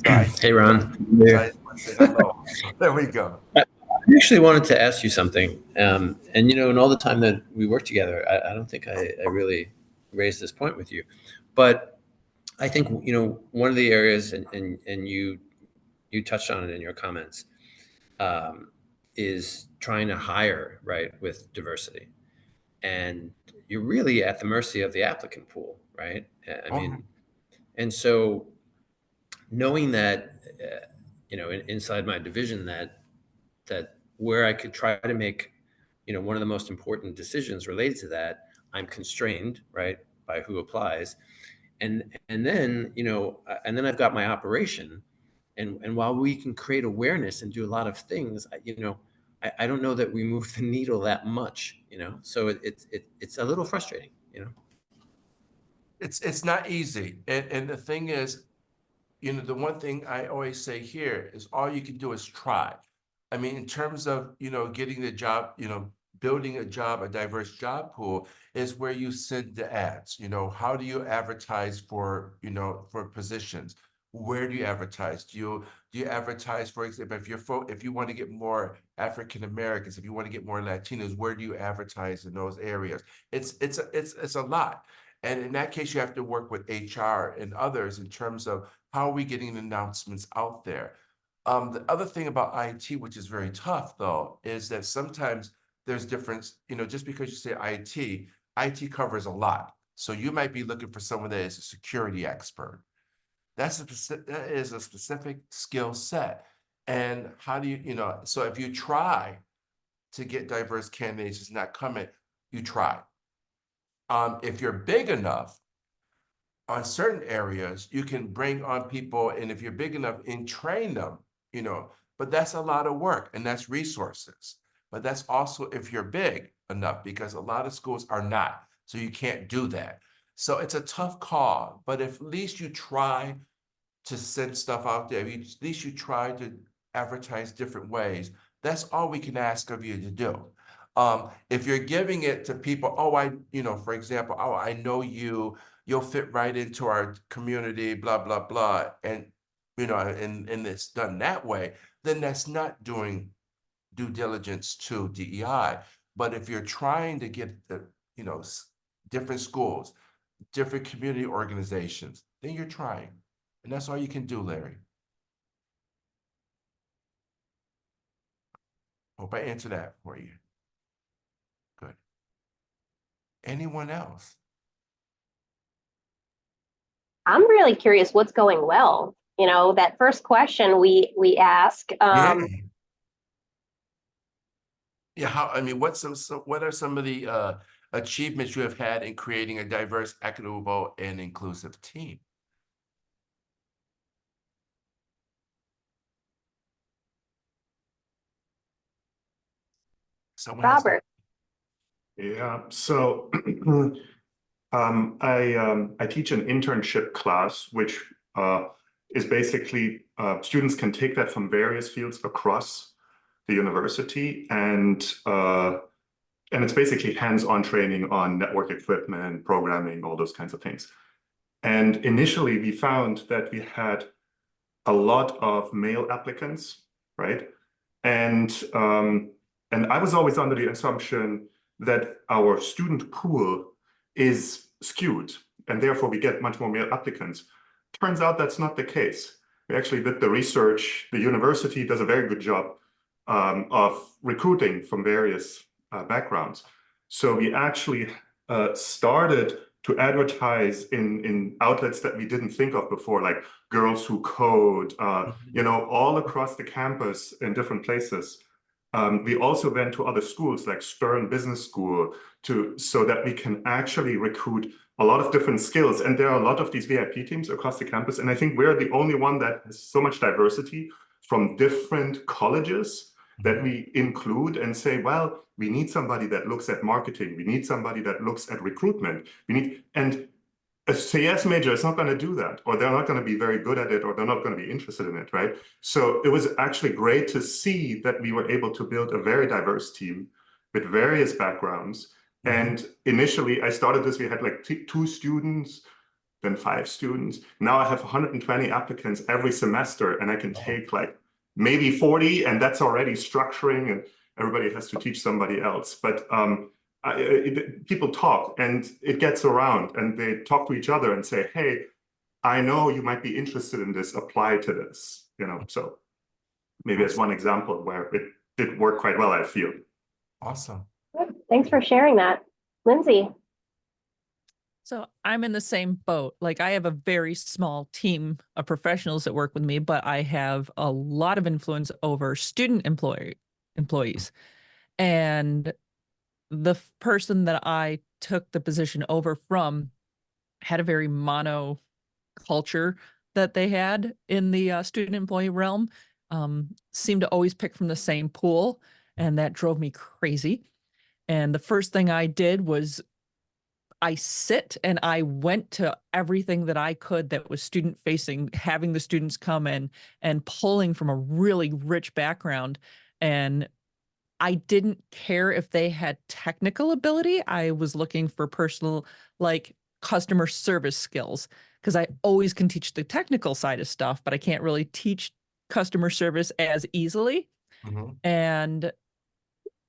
Hey, Ron. So I just want to say hello. There we go. I actually wanted to ask you something. And, you know, in all the time that we worked together, I don't think I really raised this point with you. But I think, you know, one of the areas, and you touched on it in your comments, is trying to hire, right, with diversity. And you're really at the mercy of the applicant pool, right? I mean, and so knowing that, inside my division, that where I could try to make, one of the most important decisions related to that, I'm constrained, right, by who applies. And then, and then I've got my operation. And while we can create awareness and do a lot of things, I don't know that we move the needle that much, so it's a little frustrating, It's not easy. And the thing is, the one thing I always say here is all you can do is try. I mean, in terms of, getting the job, building a job, a diverse job pool is where you send the ads. How do you advertise for, for positions? Where do you advertise? Do you advertise, for example, if you want to get more African Americans, if you want to get more Latinos, where do you advertise in those areas? It's a lot. And in that case, you have to work with HR and others in terms of how are we getting the announcements out there. The other thing about IT, which is very tough though, is that sometimes there's difference, just because you say IT covers a lot. So you might be looking for someone that is a security expert. That is a specific skill set. And how do you, so if you try to get diverse candidates, it's not coming, you try. If you're big enough, on certain areas, you can bring on people, and if you're big enough, and train them, but that's a lot of work and that's resources. But that's also if you're big enough, because a lot of schools are not, so you can't do that. So it's a tough call, but if at least you try to send stuff out there, at least you try to advertise different ways, that's all we can ask of you to do. If you're giving it to people, for example, I know you'll fit right into our community, blah, blah, blah. And, and it's done that way, then that's not doing due diligence to DEI. But if you're trying to get the, different schools, different community organizations, then you're trying. And that's all you can do, Larry. Hope I answered that for you. Good. Anyone else? I'm really curious what's going well. That first question we ask. Yeah, what are some of the achievements you have had in creating a diverse, equitable, and inclusive team? Robert. Yeah, so I teach an internship class, which is basically students can take that from various fields across the university, and it's basically hands-on training on network equipment, programming, all those kinds of things. And initially, we found that we had a lot of male applicants, right? And I was always under the assumption that our student pool is skewed, and therefore we get much more male applicants. Turns out that's not the case. We actually did the research. The university does a very good job of recruiting from various backgrounds. So we actually started to advertise in outlets that we didn't think of before, like Girls Who Code, all across the campus in different places. We also went to other schools like Stern Business School so that we can actually recruit a lot of different skills. And there are a lot of these VIP teams across the campus. And I think we're the only one that has so much diversity from different colleges that we include and say, well, we need somebody that looks at marketing. We need somebody that looks at recruitment. And a CS major is not going to do that, or they're not going to be very good at it, or they're not going to be interested in it, right? So it was actually great to see that we were able to build a very diverse team with various backgrounds. And initially, I started this, we had like 2 students, then 5 students. Now I have 120 applicants every semester, and I can take like maybe 40, and that's already structuring, and everybody has to teach somebody else. But people talk, and it gets around, and they talk to each other and say, hey, I know you might be interested in this, apply to this, so maybe that's one example where it did work quite well, I feel. Awesome. Good. Thanks for sharing that. Lindsay. So I'm in the same boat. Like I have a very small team of professionals that work with me, but I have a lot of influence over student employees. And the person that I took the position over from had a very mono culture that they had in the student employee realm. Seemed to always pick from the same pool, and that drove me crazy. And the first thing I did was I went to everything that I could that was student facing, having the students come in and pulling from a really rich background. And I didn't care if they had technical ability. I was looking for personal, like customer service skills, because I always can teach the technical side of stuff, but I can't really teach customer service as easily. Mm-hmm. And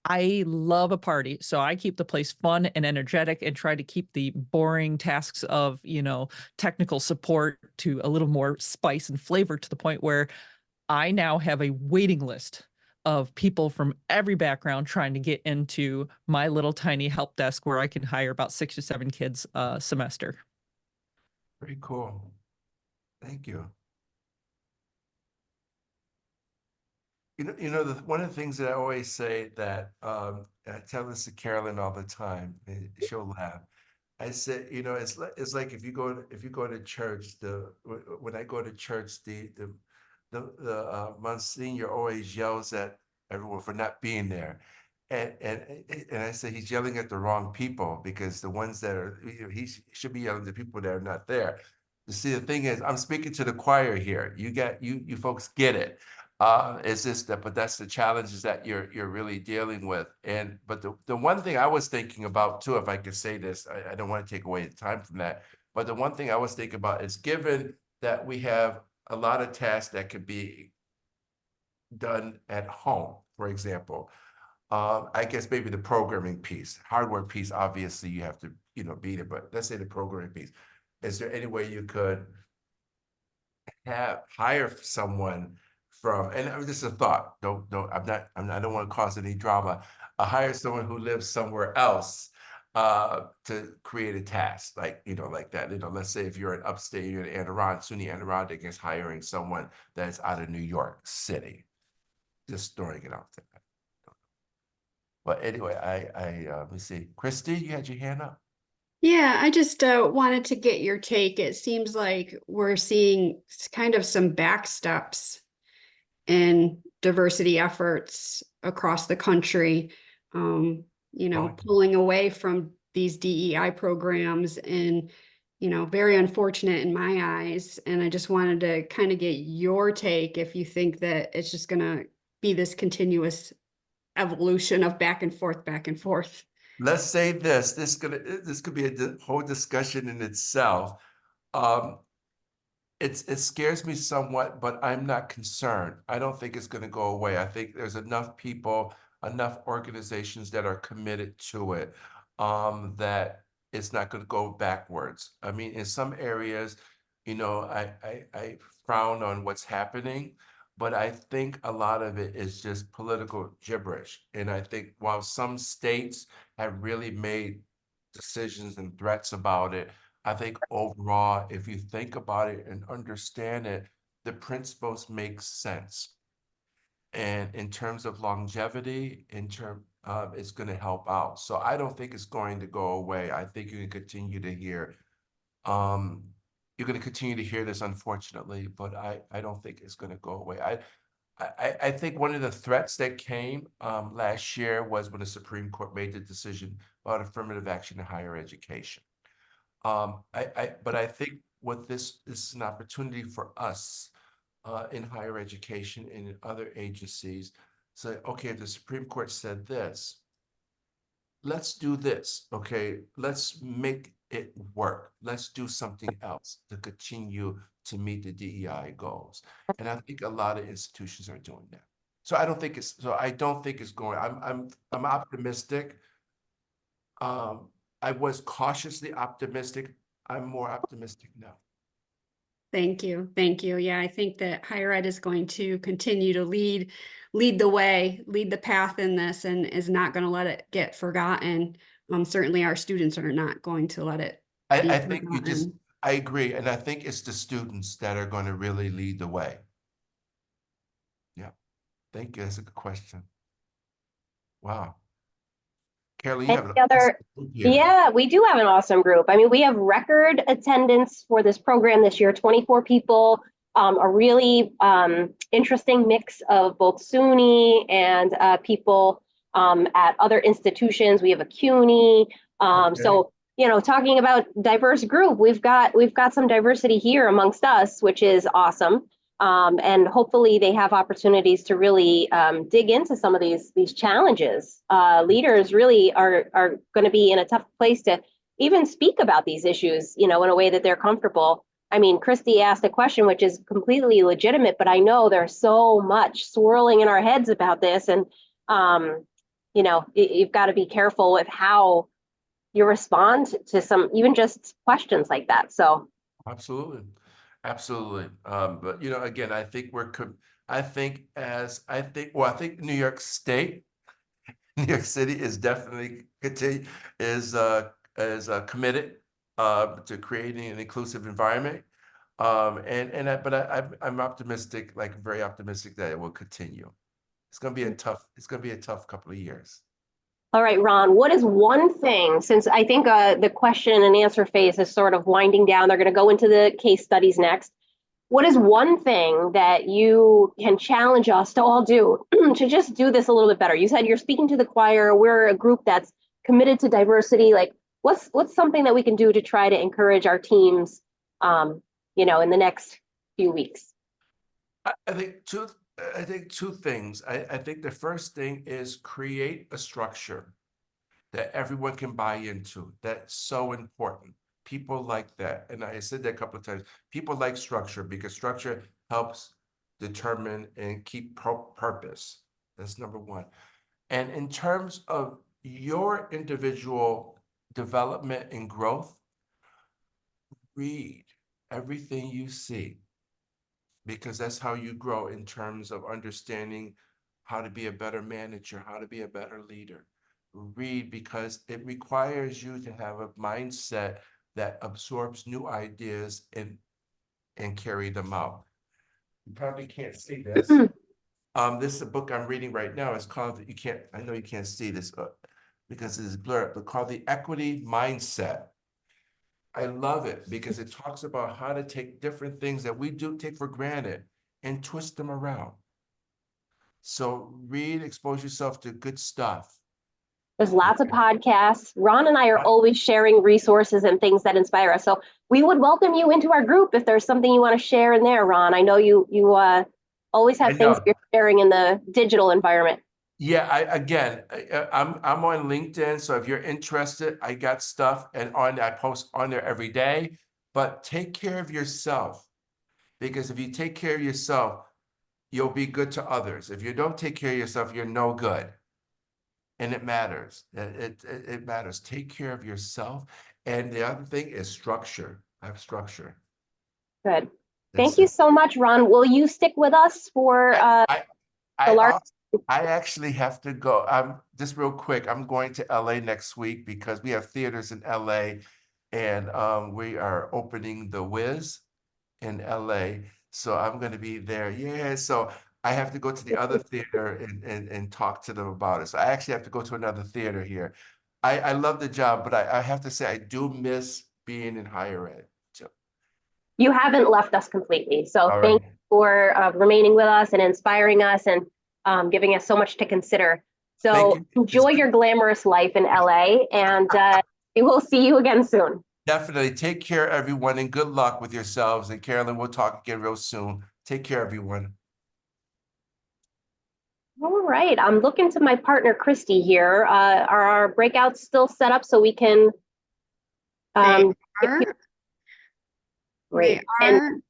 I love a party, so I keep the place fun and energetic and try to keep the boring tasks of, technical support to a little more spice and flavor, to the point where I now have a waiting list of people from every background trying to get into my little tiny help desk where I can hire about 6 to 7 kids a semester. Very cool. Thank you. One of the things that I always say that I tell this to Carolyn all the time, and she'll laugh. I said, it's like if you go to church, when I go to church, the Monsignor always yells at everyone for not being there. And I say he's yelling at the wrong people, because the ones that are, he should be yelling at the people that are not there. You see, the thing is, I'm speaking to the choir here. You folks get it. It's just that, but that's the challenges that you're really dealing with. But the one thing I was thinking about too, if I could say this, I don't want to take away the time from that, but the one thing I was thinking about is, given that we have a lot of tasks that could be done at home, for example, I guess maybe the programming piece, hardware piece, obviously you have to, beat it, but let's say the programming piece. Is there any way you could hire someone from, and this is a thought, I don't want to cause any drama, hire someone who lives somewhere else to create a task, like that. Let's say if you're in upstate, you're in SUNY Adirondack is hiring someone that's out of New York City. Just throwing it out there. But anyway, let me see. Christy, you had your hand up. Yeah, I just wanted to get your take. It seems like we're seeing kind of some backsteps in diversity efforts across the country, pulling away from these DEI programs, and, very unfortunate in my eyes. And I just wanted to kind of get your take, if you think that it's just going to be this continuous evolution of back and forth, back and forth. Let's say this. This could be a whole discussion in itself. It scares me somewhat, but I'm not concerned. I don't think it's going to go away. I think there's enough people, enough organizations that are committed to it, that it's not going to go backwards. I mean, in some areas, I frown on what's happening, but I think a lot of it is just political gibberish. And I think while some states have really made decisions and threats about it, I think overall, if you think about it and understand it, the principles make sense. And in terms of longevity, it's going to help out. So I don't think it's going to go away. I think you can continue to hear, you're going to continue to hear this, unfortunately, but I don't think it's going to go away. I think one of the threats that came last year was when the Supreme Court made the decision about affirmative action in higher education. But I think what this is an opportunity for us in higher education and in other agencies. Say, okay, if the Supreme Court said this, let's do this. Okay, let's make it work. Let's do something else to continue to meet the DEI goals. And I think a lot of institutions are doing that. So I don't think it's going. I'm optimistic. I was cautiously optimistic. I'm more optimistic now. Thank you. Thank you. Yeah, I think that higher ed is going to continue to lead the way, lead the path in this, and is not going to let it get forgotten. Certainly our students are not going to let it be I think forgotten. I agree. And I think it's the students that are going to really lead the way. Yeah. Thank you. That's a good question. Wow. Carolyn, you And have an the other, awesome group here. yeah, we do have an awesome group. I mean, we have record attendance for this program this year, 24 people, a really interesting mix of both SUNY and people at other institutions. We have a CUNY. Okay. So, you know, talking about diverse group, we've got some diversity here amongst us, which is awesome. And hopefully they have opportunities to really dig into some of these challenges. Leaders really are going to be in a tough place to even speak about these issues, you know, in a way that they're comfortable. I mean, Christy asked a question which is completely legitimate, but I know there's so much swirling in our heads about this, and you know, you've got to be careful with how you respond to some even just questions like that. So Absolutely. Absolutely. But you know, again, I think I think New York State, New York City is definitely committed to creating an inclusive environment. I'm optimistic, like very optimistic that it will continue. It's gonna be a tough couple of years. all right, Ron, what is one thing, since I think the question and answer phase is sort of winding down, they're going to go into the case studies next. What is one thing that you can challenge us to all do to just do this a little bit better? You said you're speaking to the choir. We're a group that's committed to diversity. Like, what's something that we can do to try to encourage our teams, you know, in the next few weeks? I think two things. I think the first thing is create a structure that everyone can buy into. That's so important. People like that. And I said that a couple of times. People like structure because structure helps determine and keep purpose. That's number one. And in terms of your individual development and growth, read everything you see, because that's how you grow in terms of understanding how to be a better manager, how to be a better leader. Read because it requires you to have a mindset that absorbs new ideas and carry them out. You probably can't see this. This is a book I'm reading right now. It's called, I know you can't see this because it's blurred, but called The Equity Mindset. I love it because it talks about how to take different things that we do take for granted and twist them around. So read, expose yourself to good stuff. There's lots of podcasts. Ron and I are always sharing resources and things that inspire us. So we would welcome you into our group if there's something you want to share in there, Ron. I know you always have things you're sharing in the digital environment. Yeah, I'm on LinkedIn, so if you're interested, I got stuff I post on there every day. But take care of yourself, because if you take care of yourself, you'll be good to others. If you don't take care of yourself, you're no good. And it matters. It matters. Take care of yourself. And the other thing is structure. Have structure. Good. Thank you so much, Ron. Will you stick with us for I actually have to go. Just real quick, I'm going to LA next week because we have theaters in LA, and we are opening the Wiz in LA. So I'm going to be there. Yeah. So I have to go to the other theater and talk to them about it. So I actually have to go to another theater here. I love the job, but I have to say I do miss being in higher ed. You haven't left us completely. So All thank right. you for remaining with us and inspiring us and giving us so much to consider. So enjoy your glamorous life in LA, and we will see you again soon. Definitely. Take care, everyone, and good luck with yourselves. And Carolyn, we'll talk again real soon. Take care, everyone. All right. I'm looking to my partner, Christy, here. Are our breakouts still set up so we can? They are. Great. And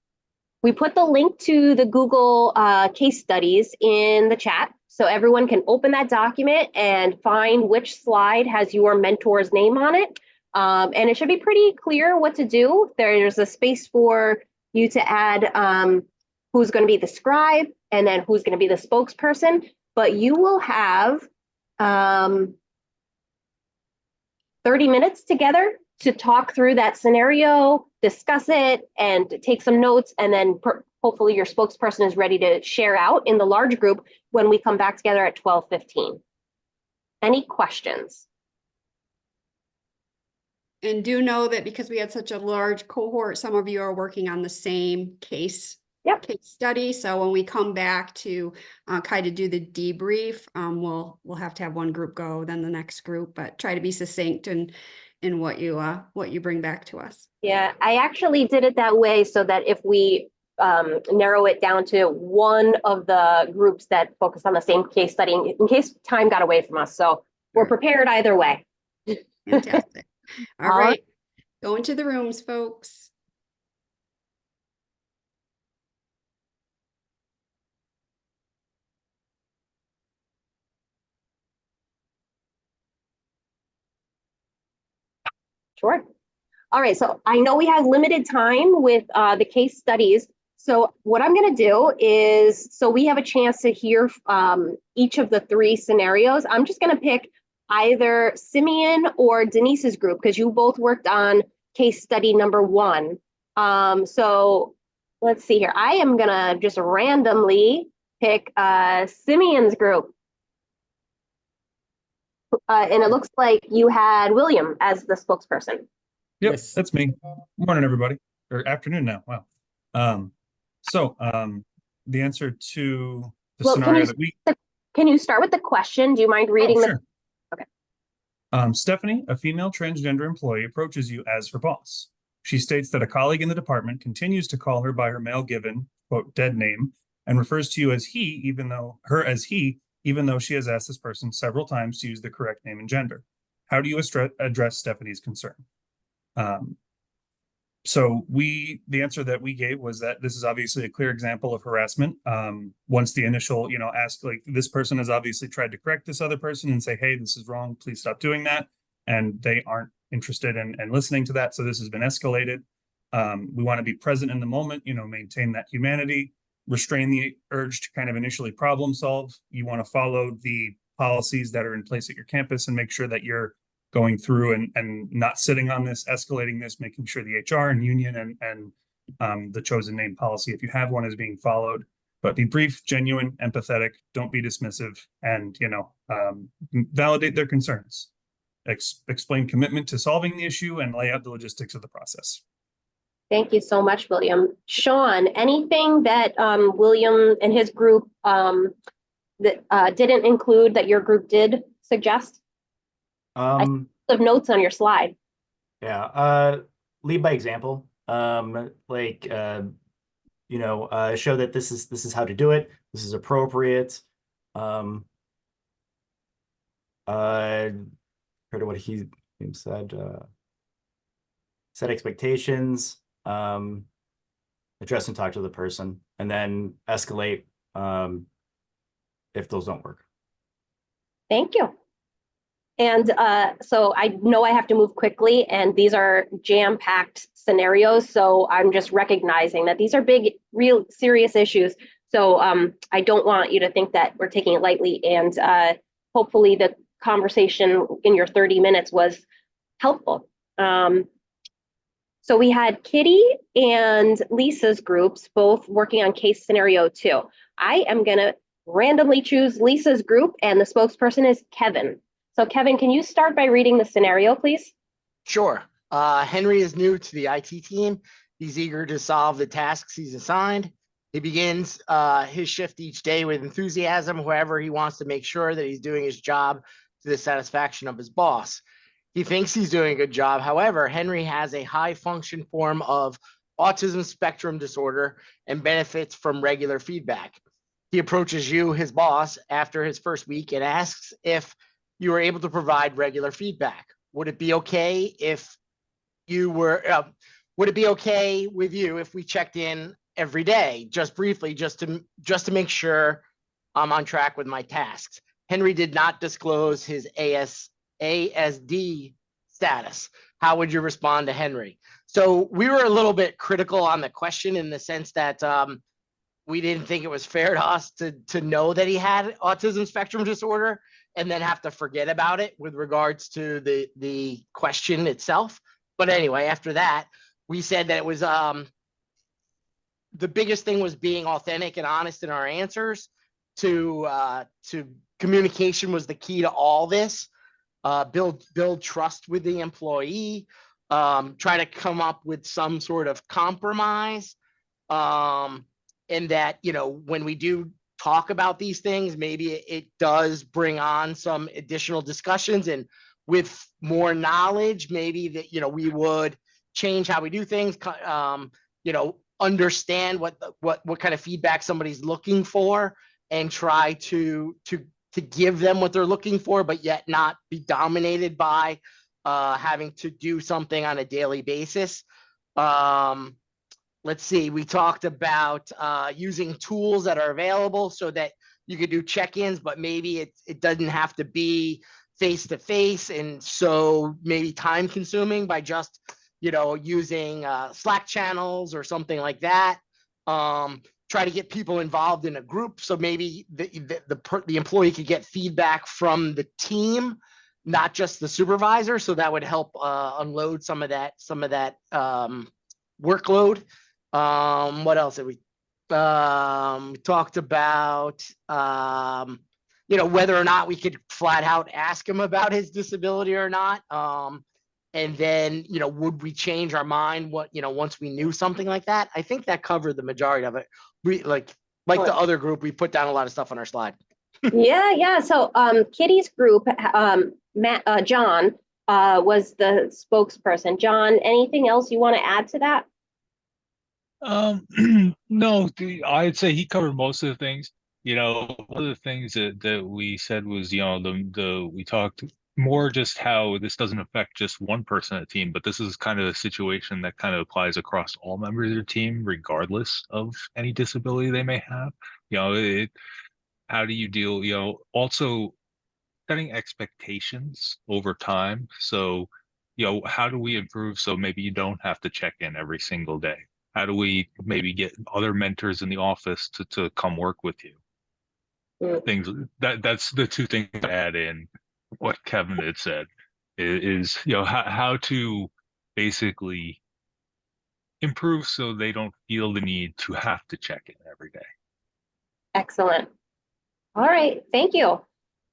we put the link to the Google case studies in the chat, so everyone can open that document and find which slide has your mentor's name on it. And it should be pretty clear what to do. There's a space for you to add who's going to be the scribe and then who's going to be the spokesperson, but you will have 30 minutes together to talk through that scenario, discuss it, and take some notes, and then hopefully your spokesperson is ready to share out in the large group when we come back together at 12:15. Any questions? And do know that because we had such a large cohort, some of you are working on the same case study. So when we come back to kind of do the debrief, we'll have to have one group go, then the next group, but try to be succinct in what you bring back to us. Yeah, I actually did it that way so that if we narrow it down to one of the groups that focus on the same case study, in case time got away from us. So we're prepared either way. Fantastic. All right. Go into the rooms, folks. Sure. All right, so I know we have limited time with the case studies. So what I'm going to do is, so we have a chance to hear each of the 3 scenarios. I'm just going to pick either Simeon or Denise's group because you both worked on case study number 1. So let's see here. I am going to just randomly pick Simeon's group. And it looks like you had William as the spokesperson. Yep, yes, that's me. Morning, everybody, or afternoon now. Wow. So the answer to the scenario that we can you start with the question? Do you mind reading? Sure. Okay. Stephanie, a female transgender employee, approaches you as her boss. She states that a colleague in the department continues to call her by her male given, quote, dead name, and refers to you as he, even though she has asked this person several times to use the correct name and gender. How do you address Stephanie's concern? So the answer that we gave was that this is obviously a clear example of harassment. Once the initial, asked, like, this person has obviously tried to correct this other person and say, hey, this is wrong, please stop doing that. And they aren't interested in listening to that. So this has been escalated. We want to be present in the moment, maintain that humanity, restrain the urge to kind of initially problem solve. You want to follow the policies that are in place at your campus and make sure that you're going through and not sitting on this, escalating this, making sure the HR and union and the chosen name policy, if you have one, is being followed. But be brief, genuine, empathetic, don't be dismissive, and validate their concerns. Explain commitment to solving the issue and lay out the logistics of the process. Thank you so much, William. Sean, anything that William and his group that didn't include that your group did suggest? I have notes on your slide. Yeah, lead by example. Show that this is how to do it. This is appropriate. Heard of what he said. Set expectations. Address and talk to the person, and then escalate if those don't work. Thank you. And so I know I have to move quickly, and these are jam-packed scenarios. So I'm just recognizing that these are big, real serious issues. So I don't want you to think that we're taking it lightly. And hopefully the conversation in your 30 minutes was helpful. So we had Kitty and Lisa's groups both working on case scenario 2. I am going to randomly choose Lisa's group, and the spokesperson is Kevin. So Kevin, can you start by reading the scenario, please? Sure. Henry is new to the IT team. He's eager to solve the tasks he's assigned. He begins his shift each day with enthusiasm. However, he wants to make sure that he's doing his job to the satisfaction of his boss. He thinks he's doing a good job. However, Henry has a high function form of autism spectrum disorder and benefits from regular feedback. He approaches you, his boss, after his first week and asks if you were able to provide regular feedback. Would it be okay if you were, would it be okay with you if we checked in every day, just briefly, just to make sure I'm on track with my tasks? Henry did not disclose his ASD status. how would you respond to Henry? So we were a little bit critical on the question in the sense that we didn't think it was fair to us to know that he had autism spectrum disorder and then have to forget about it with regards to the question itself. But anyway, after that, we said that it was the biggest thing was being authentic and honest in our answers. To communication was the key to all this. Build trust with the employee. Try to come up with some sort of compromise. And that, you know, when we do talk about these things, maybe it does bring on some additional discussions, and with more knowledge, maybe that, you know, we would change how we do things, you know, understand what kind of feedback somebody's looking for and try to give them what they're looking for, but yet not be dominated by having to do something on a daily basis. Let's see, we talked about using tools that are available so that you could do check-ins, but maybe it doesn't have to be face-to-face, and so maybe time consuming by just, you know, using Slack channels or something like that. Try to get people involved in a group, so maybe the employee could get feedback from the team, not just the supervisor, so that would help unload some of that workload. What else have we talked about? You know, whether or not we could flat out ask him about his disability or not. And then, you know, would we change our mind once we knew something like that? I think that covered the majority of it. We like the other group, we put down a lot of stuff on our slide. Yeah. So Kitty's group, John was the spokesperson. John, anything else you want to add to that? No, I'd say he covered most of the things. You know, one of the things that we said was, you know, we talked more just how this doesn't affect just one person on the team, but this is kind of a situation that kind of applies across all members of the team, regardless of any disability they may have. You know, how do you deal, you know, also setting expectations over time. So, you know, how do we improve so maybe you don't have to check in every single day? How do we maybe get other mentors in the office to come work with you? Things that's the two things to add in what Kevin had said is, you know, how to basically improve so they don't feel the need to have to check in every day. Excellent. All right, thank you.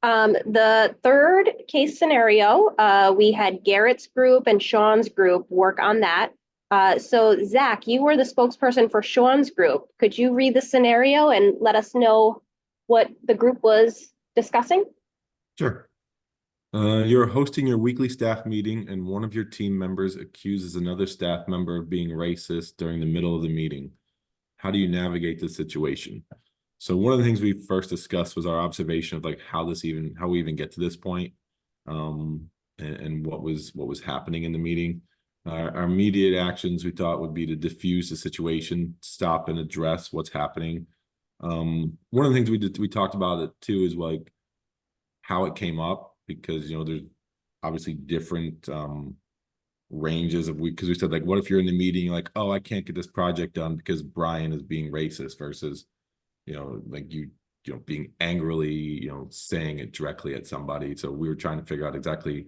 The third case scenario, we had Garrett's group and Sean's group work on that. So Zach, you were the spokesperson for Sean's group. Could you read the scenario and let us know what the group was discussing? Sure. You're hosting your weekly staff meeting and one of your team members accuses another staff member of being racist during the middle of the meeting. How do you navigate the situation? So one of the things we first discussed was our observation of like how we even get to this point, and what was happening in the meeting. Our immediate actions we thought would be to diffuse the situation, stop and address what's happening. One of the things we talked about it too is like how it came up, because you know there's obviously different ranges of because we said like, what if you're in the meeting like, oh, I can't get this project done because Brian is being racist, versus you know like you know being angrily, you know, saying it directly at somebody. So we were trying to figure out exactly,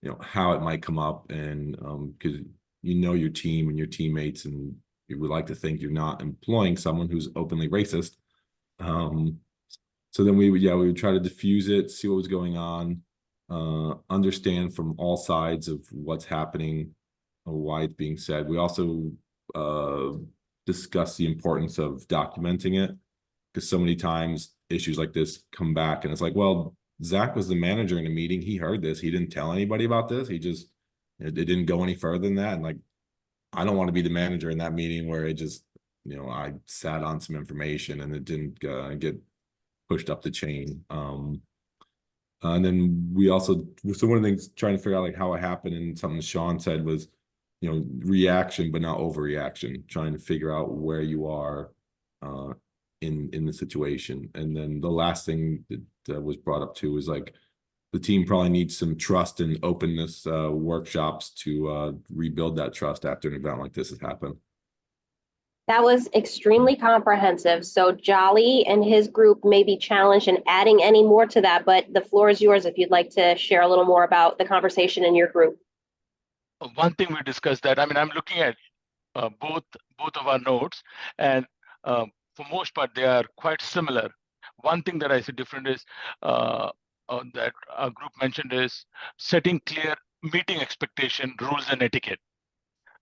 you know, how it might come up, and because you know your team and your teammates, and you would like to think you're not employing someone who's openly racist. So then we would try to diffuse it, see what was going on, understand from all sides of what's happening, why it's being said. We also discuss the importance of documenting it, because so many times issues like this come back and it's like, well, Zach was the manager in the meeting. He heard this. He didn't tell anybody about this. It didn't go any further than that. And like, I don't want to be the manager in that meeting where it just, you know, I sat on some information and it didn't get pushed up the chain. And then we also, so one of the things trying to figure out like how it happened, and something Sean said was, you know, reaction, but not overreaction, trying to figure out where you are in the situation. And then the last thing that was brought up too was like the team probably needs some trust and openness workshops to rebuild that trust after an event like this has happened. That was extremely comprehensive. So Jolly and his group may be challenged in adding any more to that, but the floor is yours if you'd like to share a little more about the conversation in your group. One thing we discussed that, I mean, I'm looking at both of our notes, and for most part, they are quite similar. One thing that I see different is that our group mentioned is setting clear meeting expectation, rules, and etiquette.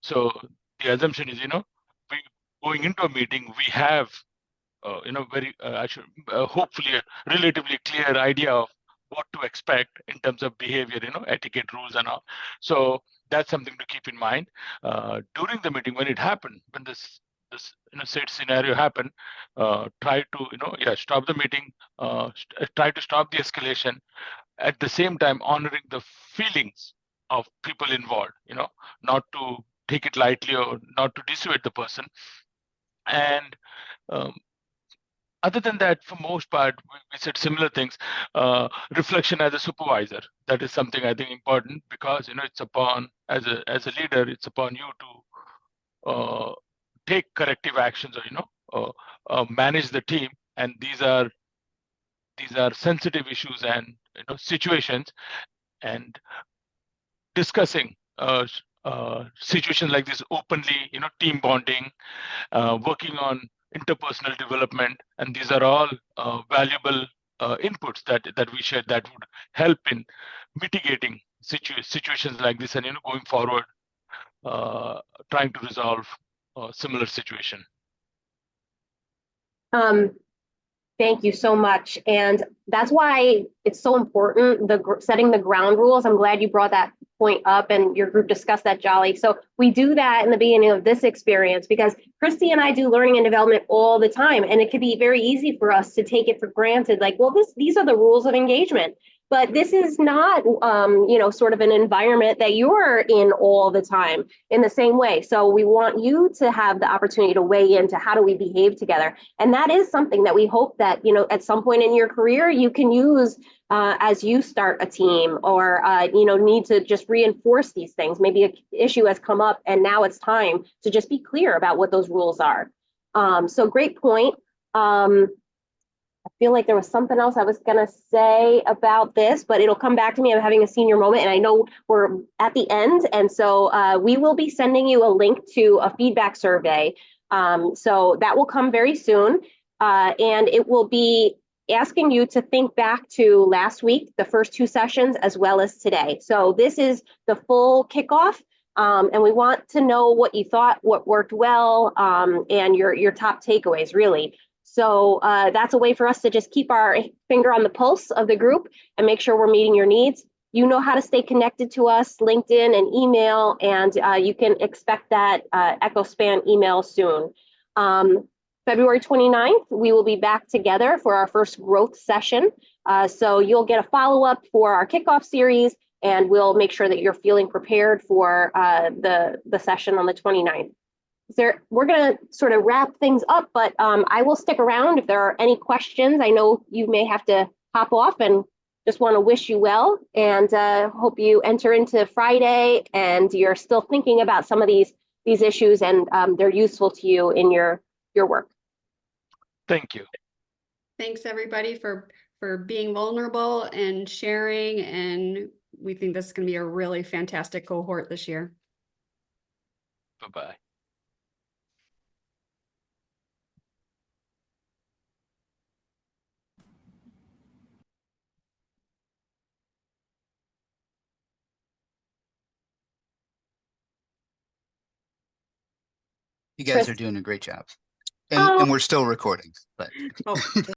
So the assumption is, we going into a meeting, we have, very hopefully a relatively clear idea of what to expect in terms of behavior, etiquette rules and all. So that's something to keep in mind during the meeting when it happened, when this said scenario happened. Try to stop the meeting, try to stop the escalation, at the same time honoring the feelings of people involved, not to take it lightly or not to dissuade the person. And other than that, for most part, we said similar things. Reflection as a supervisor, that is something I think important, because it's upon, as a leader, it's upon you to take corrective actions, or manage the team. And these are sensitive issues and situations, and discussing situations like this openly, team bonding, working on interpersonal development, and these are all valuable inputs that we shared that would help in mitigating situations like this, and going forward, trying to resolve a similar situation. Thank you so much. And that's why it's so important, setting the ground rules. I'm glad you brought that point up and your group discussed that, Jolly. So we do that in the beginning of this experience, because Christy and I do learning and development all the time. And it could be very easy for us to take it for granted, like, well, these are the rules of engagement. But this is not, sort of an environment that you're in all the time in the same way. So we want you to have the opportunity to weigh into how do we behave together. And that is something that we hope that, at some point in your career, you can use as you start a team, or, need to just reinforce these things. Maybe an issue has come up and now it's time to just be clear about what those rules are. So great point. I feel like there was something else I was going to say about this, but it'll come back to me. I'm having a senior moment, and I know we're at the end. And so we will be sending you a link to a feedback survey. So that will come very soon. And it will be asking you to think back to last week, the first two sessions, as well as today. So this is the full kickoff. And we want to know what you thought, what worked well, and your top takeaways, really. So that's a way for us to just keep our finger on the pulse of the group and make sure we're meeting your needs. You know how to stay connected to us, LinkedIn and email, and you can expect that EchoSpan email soon. February 29th, we will be back together for our first growth session. So you'll get a follow-up for our kickoff series, and we'll make sure that you're feeling prepared for the session on the 29th. We're going to sort of wrap things up, but I will stick around if there are any questions. I know you may have to hop off, and just want to wish you well, and hope you enter into Friday and you're still thinking about some of these issues, and they're useful to you in your work. Thank you. Thanks everybody for being vulnerable and sharing, and we think this is going to be a really fantastic cohort this year. Bye-bye. You guys are doing a great job. And we're still recording, but